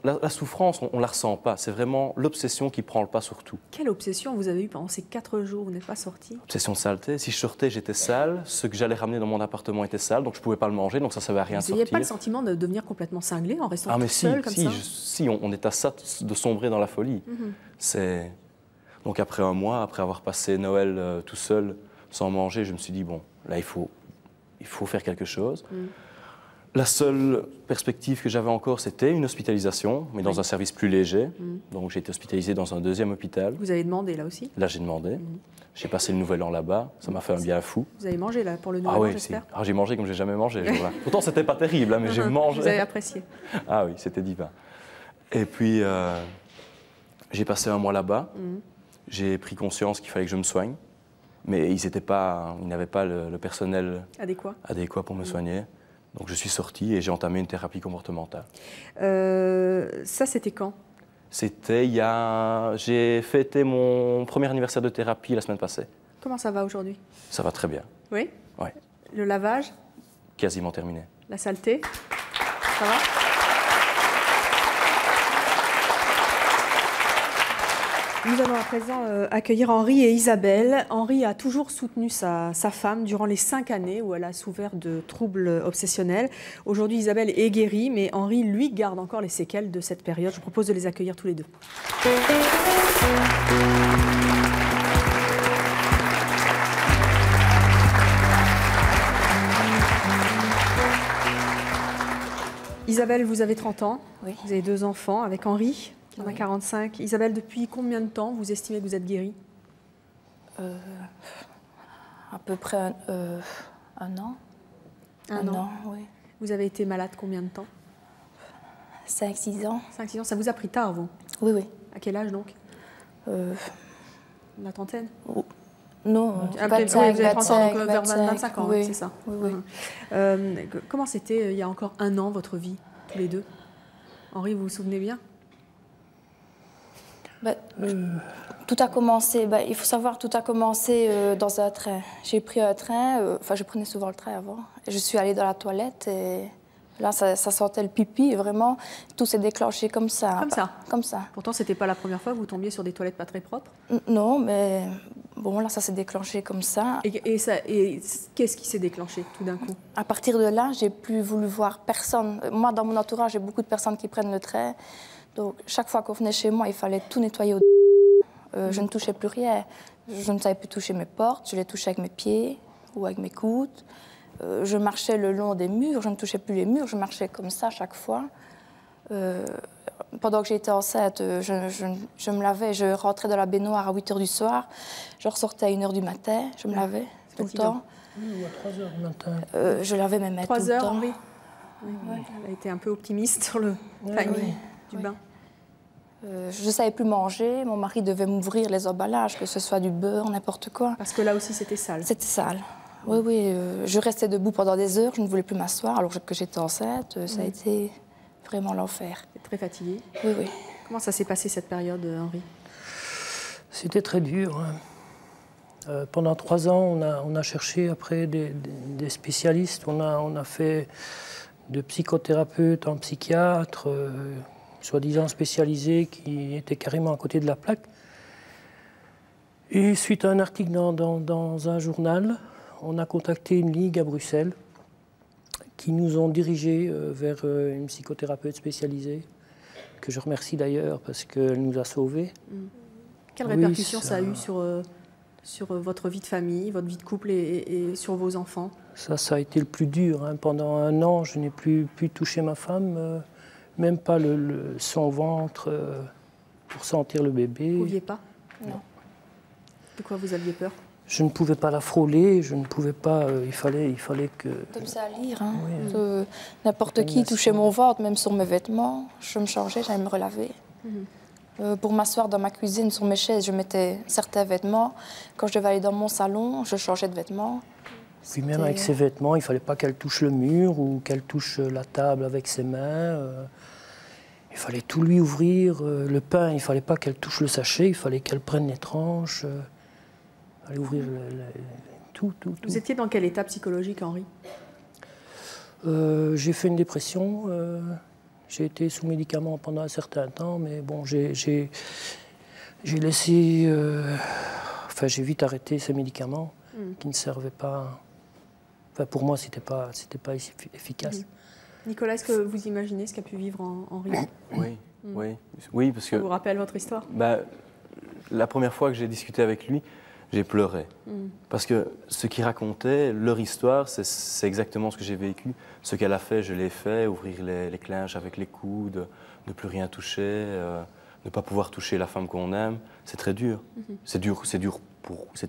la souffrance, on ne la ressent pas. C'est vraiment l'obsession qui prend le pas sur tout. Quelle obsession vous avez eue pendant ces 4 jours? Vous n'êtes pas sorti? Obsession de saleté. Si je sortais, j'étais sale. Ce que j'allais ramener dans mon appartement était sale, donc je ne pouvais pas le manger, donc ça ne servait à rien de sortir. Vous n'aviez pas le sentiment de devenir complètement cinglé en restant tout seul comme ça? Si, on est à ça de sombrer dans la folie. Donc après 1 mois, après avoir passé Noël tout seul, sans manger, je me suis dit, bon, là, il faut faire quelque chose. La seule perspective que j'avais encore, c'était une hospitalisation, mais dans un service plus léger. Donc j'ai été hospitalisé dans un 2e hôpital. Vous avez demandé là aussi? Là, j'ai demandé. J'ai passé le nouvel an là-bas. Ça m'a fait un bien fou. Vous avez mangé là pour le nouvel an, j'espère? J'ai mangé comme j'ai jamais mangé ce jour-là. Pourtant, c'était pas terrible, mais j'ai mangé. Vous avez apprécié? Ah oui, c'était divin. Et puis, j'ai passé 1 mois là-bas. J'ai pris conscience qu'il fallait que je me soigne. Mais ils n'avaient pas le personnel adéquat pour me soigner. Donc je suis sorti et j'ai entamé une thérapie comportementale. Ça, c'était quand? C'était J'ai fêté mon premier anniversaire de thérapie la semaine passée. Comment ça va aujourd'hui? Ça va très bien. Oui? Oui. Le lavage? Quasiment terminé. La saleté? Ça va? Nous allons à présent accueillir Henri et Isabelle. Henri a toujours soutenu sa femme durant les 5 années où elle a souffert de troubles obsessionnels. Aujourd'hui, Isabelle est guérie, mais Henri, lui, garde encore les séquelles de cette période. Je vous propose de les accueillir tous les deux. Isabelle, vous avez 30 ans. Oui. Vous avez 2 enfants avec Henri. Il en a 45. Isabelle, depuis combien de temps vous estimez que vous êtes guérie? À peu près 1 an. Un an, oui. Vous avez été malade combien de temps? 5-6 ans. 5-6 ans. Ça vous a pris tard, vous? Oui, oui. À quel âge, donc? La trentaine? Non, Vous avez 30 ans, donc vers 25, 25 ans, oui. c'est ça? Oui, oui. Comment c'était, il y a encore 1 an, votre vie, tous les deux? Henri, vous vous souvenez bien? Tout a commencé, il faut savoir, tout a commencé dans un train. J'ai pris un train, je prenais souvent le train avant. Je suis allée dans la toilette et là, ça sentait le pipi. Vraiment, tout s'est déclenché comme ça. Comme ça? Comme ça. Pourtant, c'était pas la première fois que vous tombiez sur des toilettes pas très propres? Non, mais bon, là, ça s'est déclenché comme ça. Et qu'est-ce qui s'est déclenché tout d'un coup? À partir de là, j'ai plus voulu voir personne. Moi, dans mon entourage, j'ai beaucoup de personnes qui prennent le train. Donc, chaque fois qu'on venait chez moi, il fallait tout nettoyer Je ne touchais plus rien. Je ne savais plus toucher mes portes, je les touchais avec mes pieds ou avec mes coudes. Je marchais le long des murs, je ne touchais plus les murs, je marchais comme ça chaque fois. Pendant que j'étais enceinte, je me lavais, je rentrais dans la baignoire à 8 h du soir, je ressortais à 1 h du matin, je me lavais tout le temps. Oui, ou à 3 h du matin. Je lavais mes mains 3 tout le heures, temps. Henri. Oui. Elle a été un peu optimiste sur le timing du bain. Je ne savais plus manger, mon mari devait m'ouvrir les emballages, que ce soit du beurre, n'importe quoi. Parce que là aussi, c'était sale. C'était sale. Oui, oui. Je restais debout pendant des heures, je ne voulais plus m'asseoir, alors que j'étais enceinte. Ça a été vraiment l'enfer. Très fatiguée. Oui, oui. Comment ça s'est passé cette période, Henri? C'était très dur. Hein. Pendant 3 ans, on a cherché après des spécialistes. On a fait de psychothérapeute en psychiatre, soi-disant spécialisé, qui était carrément à côté de la plaque. Et suite à un article dans un journal, on a contacté une ligue à Bruxelles qui nous ont dirigés vers une psychothérapeute spécialisée, que je remercie d'ailleurs parce qu'elle nous a sauvés. Quelle répercussion ça a eu sur votre vie de famille, votre vie de couple et sur vos enfants? Ça a été le plus dur. Hein. Pendant 1 an, je n'ai plus pu toucher ma femme, même pas son ventre pour sentir le bébé. Vous ne pouviez pas? Non. De quoi vous aviez peur? Je ne pouvais pas la frôler, je ne pouvais pas. Il fallait que. Comme ça à lire. Hein. Oui. N'importe qui touchait mon ventre, même sur mes vêtements. Je me changeais, j'allais me relaver. Pour m'asseoir dans ma cuisine, sur mes chaises, je mettais certains vêtements. Quand je devais aller dans mon salon, je changeais de vêtements. Puis même avec ses vêtements, il ne fallait pas qu'elle touche le mur ou qu'elle touche la table avec ses mains. Il fallait tout lui ouvrir. Le pain, il ne fallait pas qu'elle touche le sachet, il fallait qu'elle prenne les tranches. Il fallait ouvrir tout. Vous étiez dans quel état psychologique, Henri? J'ai fait une dépression. J'ai été sous médicaments pendant un certain temps, mais bon, j'ai laissé... j'ai vite arrêté ces médicaments qui ne servaient pas... Enfin, pour moi, c'était pas efficace. Nicolas, est-ce que vous imaginez ce qu'a pu vivre Henri? Oui, parce que... Ça vous rappelle votre histoire? La première fois que j'ai discuté avec lui, j'ai pleuré. Parce que ce qu'il racontait, leur histoire, c'est exactement ce que j'ai vécu. Ce qu'elle a fait, je l'ai fait, ouvrir les clinches avec les coudes, ne plus rien toucher, ne pas pouvoir toucher la femme qu'on aime. C'est très dur. C'était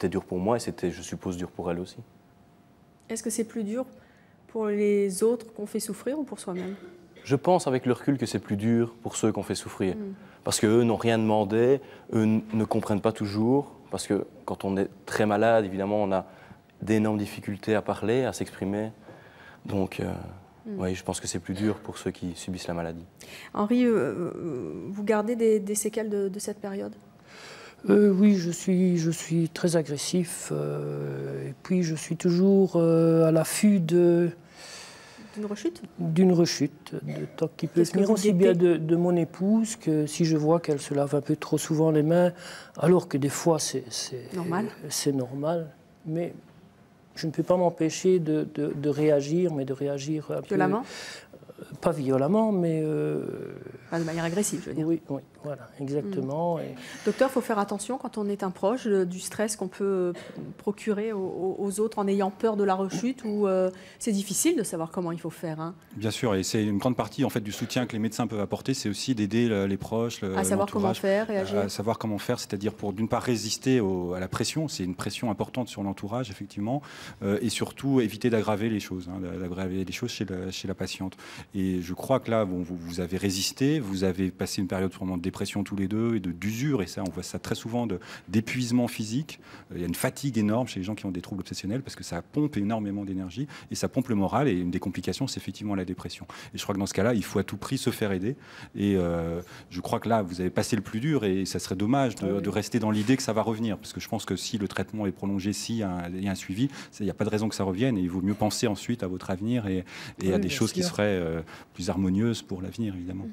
dur pour moi et c'était, je suppose, dur pour elle aussi. Est-ce que c'est plus dur pour les autres qu'on fait souffrir ou pour soi-même? Je pense avec le recul que c'est plus dur pour ceux qu'on fait souffrir. Parce qu'eux n'ont rien demandé, eux ne comprennent pas toujours. Parce que quand on est très malade, évidemment, on a d'énormes difficultés à parler, à s'exprimer. Donc, oui, je pense que c'est plus dur pour ceux qui subissent la maladie. Henri, vous gardez des séquelles de cette période? Oui, je suis très agressif. Et puis, je suis toujours à l'affût d'une rechute? D'une rechute, qui peut venir aussi bien de mon épouse que si je vois qu'elle se lave un peu trop souvent les mains, alors que des fois c'est normal. Mais je ne peux pas m'empêcher de réagir, mais de réagir un violemment? Pas violemment, mais... Pas de manière agressive, je veux dire. Oui, voilà, exactement. Docteur, il faut faire attention quand on est un proche du stress qu'on peut procurer aux autres en ayant peur de la rechute ou c'est difficile de savoir comment il faut faire. Hein. Bien sûr, et c'est une grande partie en fait, du soutien que les médecins peuvent apporter, c'est aussi d'aider les proches, à savoir comment faire, réagir. À savoir comment faire, c'est-à-dire pour d'une part résister à la pression, c'est une pression importante sur l'entourage, effectivement, et surtout éviter d'aggraver les choses, d'aggraver les choses chez la patiente. Et je crois que là, vous avez résisté, vous avez passé une période vraiment de dépression tous les deux et d'usure, et ça, on voit ça très souvent, d'épuisement physique. Il y a une fatigue énorme chez les gens qui ont des troubles obsessionnels parce que ça pompe énormément d'énergie et ça pompe le moral, et une des complications, c'est effectivement la dépression. Et je crois que dans ce cas-là, il faut à tout prix se faire aider. Et je crois que là, vous avez passé le plus dur et ça serait dommage de rester dans l'idée que ça va revenir, parce que je pense que si le traitement est prolongé, s'il y a un suivi, il n'y a pas de raison que ça revienne, et il vaut mieux penser ensuite à votre avenir et à des choses qui seraient plus harmonieuses pour l'avenir, évidemment.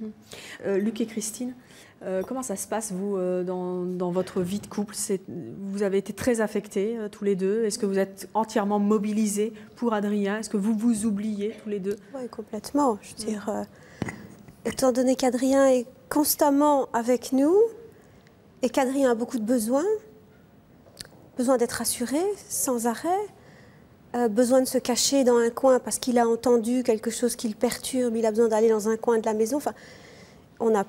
Luc et Christine, comment ça se passe, vous, dans votre vie de couple? Vous avez été très affectés tous les deux. Est-ce que vous êtes entièrement mobilisés pour Adrien? Est-ce que vous vous oubliez tous les deux? Oui, complètement. Je veux dire, étant donné qu'Adrien est constamment avec nous, et qu'Adrien a beaucoup de besoins. Besoin d'être rassuré sans arrêt. Besoin de se cacher dans un coin parce qu'il a entendu quelque chose qui le perturbe. Il a besoin d'aller dans un coin de la maison. Enfin, on a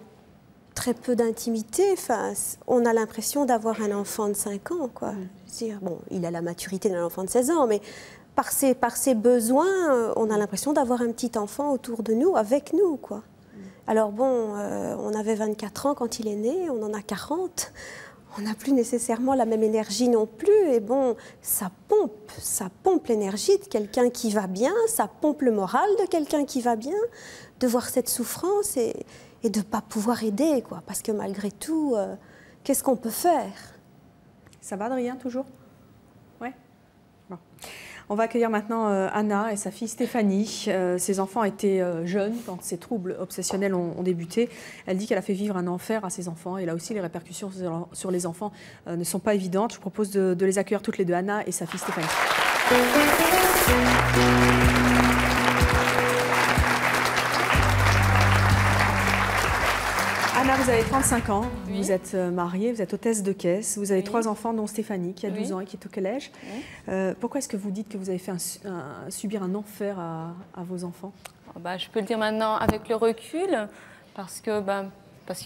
très peu d'intimité. Enfin, on a l'impression d'avoir un enfant de 5 ans, quoi. C'est-à-dire, bon, il a la maturité d'un enfant de 16 ans, mais par ses besoins, on a l'impression d'avoir un petit enfant autour de nous, avec nous, quoi. Alors bon, on avait 24 ans quand il est né, on en a 40. On n'a plus nécessairement la même énergie non plus. Et bon, ça pompe l'énergie de quelqu'un qui va bien, ça pompe le moral de quelqu'un qui va bien, de voir cette souffrance et de ne pas pouvoir aider, quoi. Parce que malgré tout, qu'est-ce qu'on peut faire? Ça va, Adrien, toujours? Oui. Bon. On va accueillir maintenant Anna et sa fille Stéphanie. Ses enfants étaient jeunes quand ces troubles obsessionnels ont débuté. Elle dit qu'elle a fait vivre un enfer à ses enfants. Et là aussi, les répercussions sur les enfants ne sont pas évidentes. Je vous propose de les accueillir toutes les deux, Anna et sa fille Stéphanie. Anna, vous avez 35 ans, oui. Vous êtes mariée, vous êtes hôtesse de caisse, vous avez oui. 3 enfants, dont Stéphanie, qui a 12 ans et qui est au collège. Oui. Pourquoi est-ce que vous dites que vous avez fait subir un enfer à vos enfants? Je peux le dire maintenant avec le recul, parce qu'il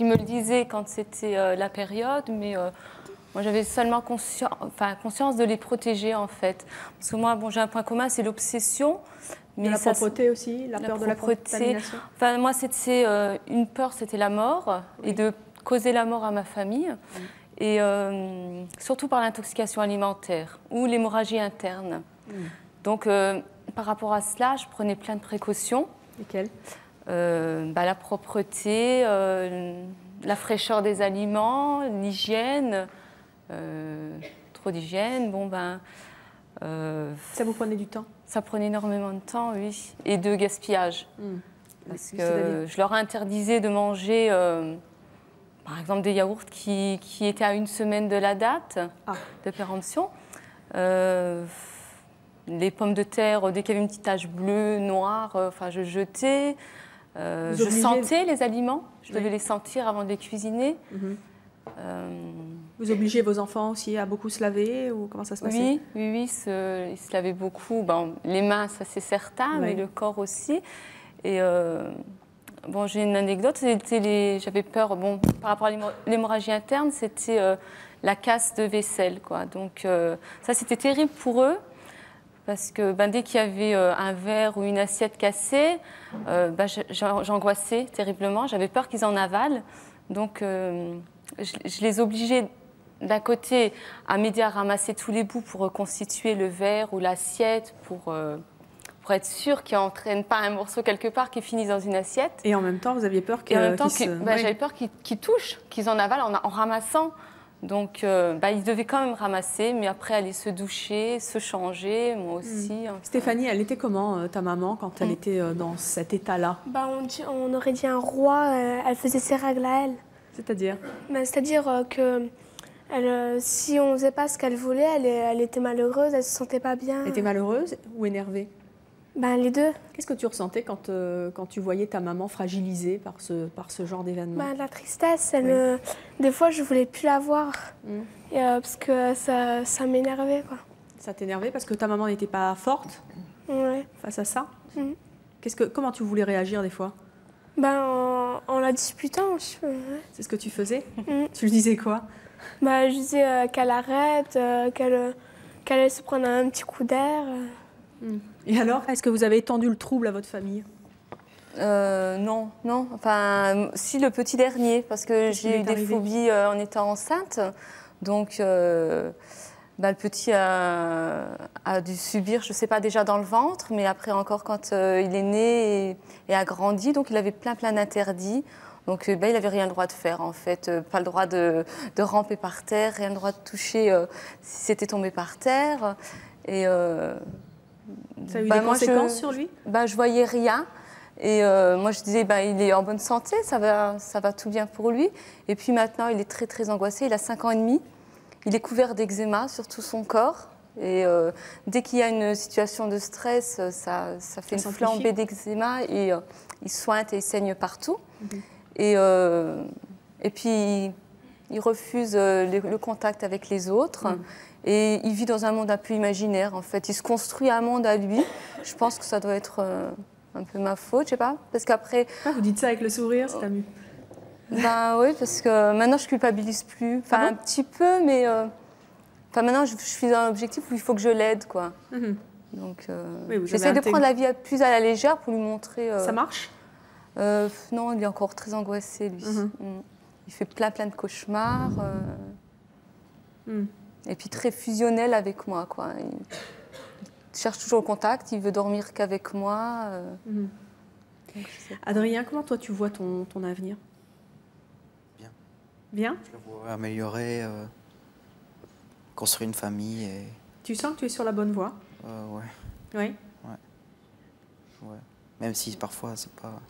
me le disait quand c'était la période, mais moi j'avais seulement conscience de les protéger en fait. Parce que moi, j'ai un point commun, c'est l'obsession. Mais la propreté aussi, la peur de la contamination. Enfin, moi, c'était une peur, c'était la mort, oui. Et de causer la mort à ma famille, et surtout par l'intoxication alimentaire ou l'hémorragie interne. Donc, par rapport à cela, je prenais plein de précautions. Lesquelles? La propreté, la fraîcheur des aliments, l'hygiène, trop d'hygiène, ça vous prenait du temps? Ça prenait énormément de temps, oui, et de gaspillage. Parce que je leur interdisais de manger, par exemple, des yaourts qui étaient à 1 semaine de la date de péremption. Les pommes de terre, dès qu'il y avait une petite tache bleue, noire, je jetais. Je sentais les aliments, je devais les sentir avant de les cuisiner. Vous obligez vos enfants aussi à beaucoup se laver ou comment ça se passait? Oui, ils se lavaient beaucoup. Les mains, ça c'est certain, mais le corps aussi. Et j'ai une anecdote, j'avais peur, par rapport à l'hémorragie interne, c'était la casse de vaisselle, quoi. Donc ça c'était terrible pour eux, parce que dès qu'il y avait un verre ou une assiette cassée, j'angoissais terriblement, j'avais peur qu'ils en avalent. Donc je les obligeais d'un côté à m'aider à ramasser tous les bouts pour reconstituer le verre ou l'assiette, pour être sûr qu'ils n'entraînent pas un morceau quelque part qui finisse dans une assiette. Et en même temps, vous aviez peur j'avais peur qu'ils touchent, qu'ils en avalent en ramassant. Donc ils devaient quand même ramasser, mais après aller se doucher, se changer, moi aussi. Stéphanie, elle était comment, ta maman, quand elle était dans cet état-là? On aurait dit un roi, elle faisait ses règles à elle. C'est-à-dire? C'est-à-dire que si on ne faisait pas ce qu'elle voulait, elle était malheureuse, elle ne se sentait pas bien. Elle était malheureuse ou énervée? Les deux. Qu'est-ce que tu ressentais quand tu voyais ta maman fragilisée par ce genre d'événement? La tristesse, des fois je ne voulais plus la voir, parce que ça m'énervait, quoi. Ça t'énervait parce que ta maman n'était pas forte face à ça? Comment tu voulais réagir des fois? En la disputant. C'est ce que tu faisais? Tu lui disais quoi? Je disais qu'elle arrête, qu'elle allait se prendre un petit coup d'air. Et alors, est-ce que vous avez étendu le trouble à votre famille? Non. Si, le petit dernier, parce que j'ai eu des phobies en étant enceinte. Donc, le petit a dû subir, je ne sais pas, déjà dans le ventre, mais après encore quand il est né et a grandi. Donc, il avait plein d'interdits. Donc, il n'avait rien le droit de faire, en fait. Pas le droit de ramper par terre, rien le droit de toucher si c'était tombé par terre. Et ça a eu des conséquences sur lui? Je voyais rien. Et moi, je disais, il est en bonne santé, ça va tout bien pour lui. Et puis maintenant, il est très, très angoissé. Il a 5 ans et demi. Il est couvert d'eczéma sur tout son corps. Et dès qu'il y a une situation de stress, ça fait une flambée d'eczéma et il sointe et il saigne partout. Et puis, il refuse le contact avec les autres. Et il vit dans un monde un peu imaginaire, en fait. Il se construit un monde à lui. Je pense que ça doit être un peu ma faute, je sais pas. Parce qu'après... vous dites ça avec le sourire, c'est amusant. Ben oui, parce que maintenant, je culpabilise plus. Enfin, un petit peu, mais... Enfin, maintenant, je suis dans un objectif où il faut que je l'aide, quoi. Donc, j'essaie de prendre la vie plus à la légère pour lui montrer... Ça marche? Non, il est encore très angoissé, lui. Il fait plein de cauchemars. Et puis très fusionnel avec moi, quoi. Il cherche toujours le contact, il veut dormir qu'avec moi. Donc, Adrien, comment toi tu vois ton avenir? Bien. Bien? Je le vois améliorer, construire une famille. Et... Tu sens que tu es sur la bonne voie? Ouais. Oui? Ouais. Même si parfois c'est pas...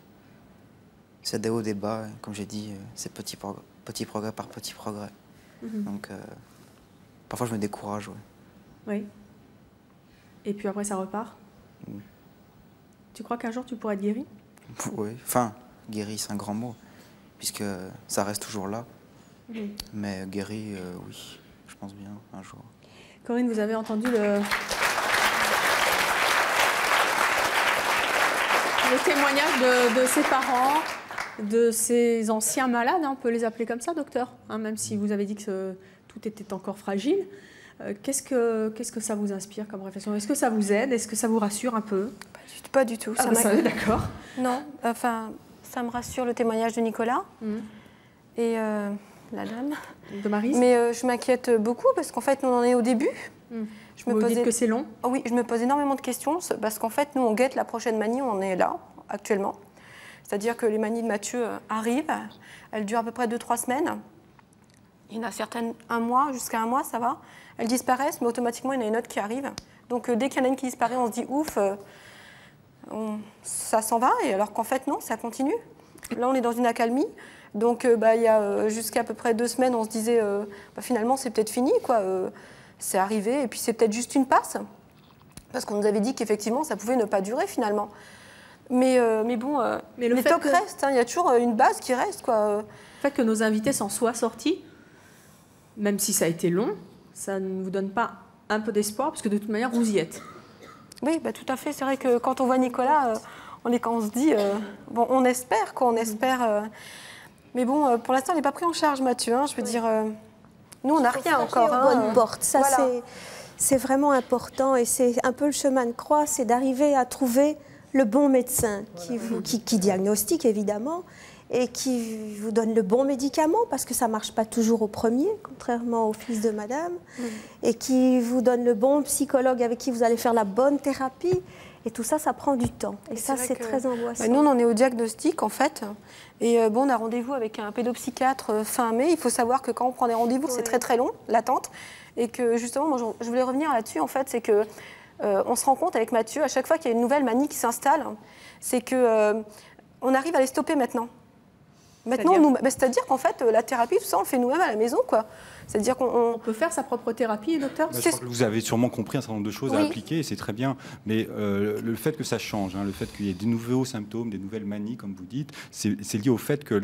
C'est des hauts, des bas, comme j'ai dit, c'est petit progrès par petit progrès. Donc... Parfois, je me décourage, Oui. Et puis après, ça repart? Tu crois qu'un jour, tu pourras être guéri? Oui. Enfin, guéri, c'est un grand mot, puisque ça reste toujours là. Mais guéri, oui, je pense bien, un jour. Corinne, vous avez entendu le témoignage de ses parents, de ses anciens malades, on peut les appeler comme ça, docteur, même si vous avez dit que tout était encore fragile. Qu'est-ce que ça vous inspire comme réflexion? Est-ce que ça vous aide? Est-ce que ça vous rassure un peu? Pas du tout. D'accord. Non, enfin, ça me rassure le témoignage de Nicolas et la dame. De Maryse. Mais je m'inquiète beaucoup parce qu'en fait, nous, on en est au début. Vous dites que c'est long? Oui, je me pose énormément de questions parce qu'en fait, nous, on guette la prochaine manie, on en est là, actuellement. C'est-à-dire que les manies de Mathieu arrivent, elles durent à peu près 2-3 semaines. Il y en a certaines jusqu'à un mois, ça va. Elles disparaissent, mais automatiquement, il y en a une autre qui arrive. Donc, dès qu'il y en a une qui disparaît, on se dit ouf, ça s'en va. Et alors qu'en fait, non, ça continue. Là, on est dans une accalmie. Donc, il y a jusqu'à peu près 2 semaines, on se disait finalement, c'est peut-être fini, quoi. C'est arrivé, et puis c'est peut-être juste une passe. Parce qu'on nous avait dit qu'effectivement, ça pouvait ne pas durer finalement. Mais bon, les tocs restent. Il y a toujours une base qui reste, quoi. Le fait que nos invités s'en soient sortis, même si ça a été long, ça ne vous donne pas un peu d'espoir, parce que de toute manière, vous y êtes. Oui, tout à fait. C'est vrai que quand on voit Nicolas, on se dit, on espère, quoi, on espère. Mais bon, pour l'instant, il n'est pas pris en charge, Mathieu. Je veux dire, nous, on n'a rien encore. Bonne porte, ça c'est vraiment important, et c'est un peu le chemin de croix, c'est d'arriver à trouver le bon médecin qui diagnostique, évidemment, et qui vous donne le bon médicament, parce que ça ne marche pas toujours au premier, contrairement au fils de madame, et qui vous donne le bon psychologue avec qui vous allez faire la bonne thérapie. Et tout ça, ça prend du temps. Et ça, c'est très angoissant. Nous, on en est au diagnostic, en fait. Et on a rendez-vous avec un pédopsychiatre fin mai. Il faut savoir que quand on prend des rendez-vous, c'est très, très long, l'attente. Et que, justement, moi, je voulais revenir là-dessus, en fait, c'est que on se rend compte avec Mathieu, à chaque fois qu'il y a une nouvelle manie qui s'installe, c'est que on arrive à les stopper maintenant. C'est-à-dire qu'en fait, la thérapie, tout ça, on le fait nous-mêmes à la maison, quoi. C'est-à-dire qu'on peut faire sa propre thérapie, docteur. Je crois que vous avez sûrement compris un certain nombre de choses à appliquer, et c'est très bien. Mais le fait que ça change, le fait qu'il y ait des nouveaux symptômes, des nouvelles manies, comme vous dites, c'est lié au fait que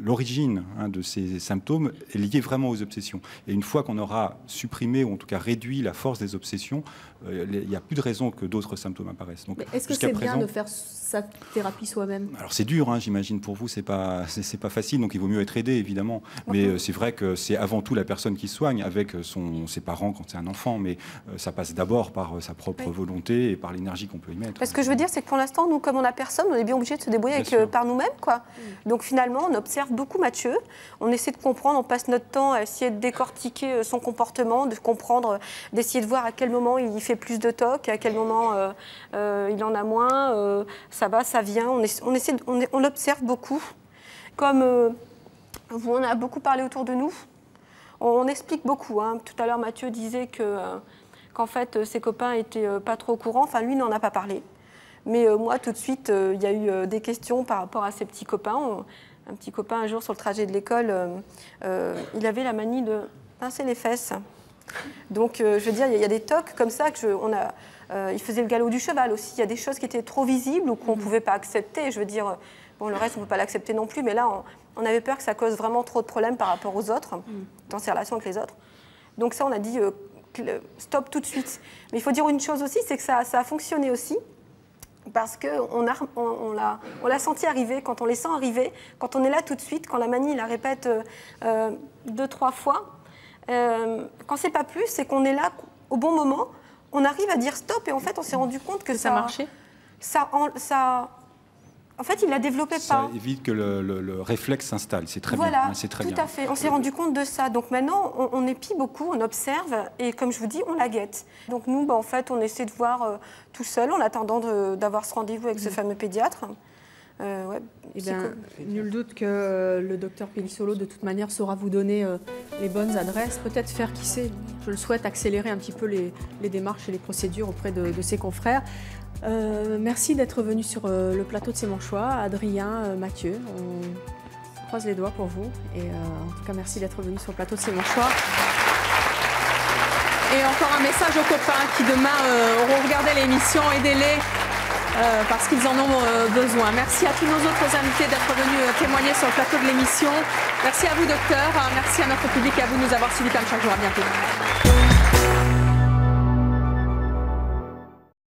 l'origine de ces symptômes est liée vraiment aux obsessions. Et une fois qu'on aura supprimé, ou en tout cas réduit la force des obsessions, il n'y a plus de raison que d'autres symptômes apparaissent. Est-ce que c'est bien de faire sa thérapie soi-même? Alors c'est dur, j'imagine, pour vous, c'est pas facile, donc il vaut mieux être aidé, évidemment. Mais c'est vrai que c'est avant tout la personne qui soigne avec ses parents quand c'est un enfant, mais ça passe d'abord par sa propre volonté et par l'énergie qu'on peut y mettre. Ce que je veux dire, c'est que pour l'instant, nous, comme on n'a personne, on est bien obligé de se débrouiller par nous-mêmes, quoi. Donc finalement, on observe beaucoup Mathieu, on essaie de comprendre, on passe notre temps à essayer de décortiquer son comportement, de comprendre, d'essayer de voir à quel moment il fait plus de tocs, à quel moment il en a moins, ça va, ça vient, on observe beaucoup. Comme on a beaucoup parlé autour de nous, on explique beaucoup. Tout à l'heure, Mathieu disait qu'en fait, ses copains n'étaient pas trop au courant. Enfin, lui n'en a pas parlé. Mais moi, tout de suite, il y a eu des questions par rapport à ses petits copains. Un petit copain, un jour, sur le trajet de l'école, il avait la manie de pincer les fesses. Donc, je veux dire, il y a des tocs comme ça que Il faisait le galop du cheval aussi. Il y a des choses qui étaient trop visibles ou qu'on ne pouvait pas accepter. Je veux dire, bon, le reste, on ne peut pas l'accepter non plus, mais là, on avait peur que ça cause vraiment trop de problèmes par rapport aux autres, dans ses relations avec les autres. Donc ça, on a dit stop tout de suite. Mais il faut dire une chose aussi, c'est que ça a fonctionné aussi, parce qu'on l'a senti arriver. Quand on les sent arriver, quand on est là tout de suite, quand la manie la répète 2-3 fois, quand c'est pas plus, c'est qu'on est là au bon moment, on arrive à dire stop, et en fait, on s'est rendu compte que ça marchait. En fait, il la développait pas. Ça évite que le réflexe s'installe. C'est très bien. C'est très bien. Tout à fait. On s'est rendu compte de ça. Donc maintenant, on épie beaucoup, on observe et comme je vous dis, on la guette. Donc nous, en fait, on essaie de voir tout seul en attendant d'avoir ce rendez-vous avec ce fameux pédiatre. Nul doute que le docteur Pellissolo, de toute manière, saura vous donner les bonnes adresses. Peut-être faire, qui sait, je le souhaite, accélérer un petit peu les démarches et les procédures auprès de ses confrères. Merci d'être venu sur le plateau de C'est mon choix, Adrien, Mathieu. On croise les doigts pour vous. Et en tout cas, merci d'être venu sur le plateau de C'est mon choix. Et encore un message aux copains qui demain auront regardé l'émission. Aidez-les parce qu'ils en ont besoin. Merci à tous nos autres invités d'être venus témoigner sur le plateau de l'émission. Merci à vous, docteur. Merci à notre public et à vous de nous avoir suivis comme chaque jour. À bientôt.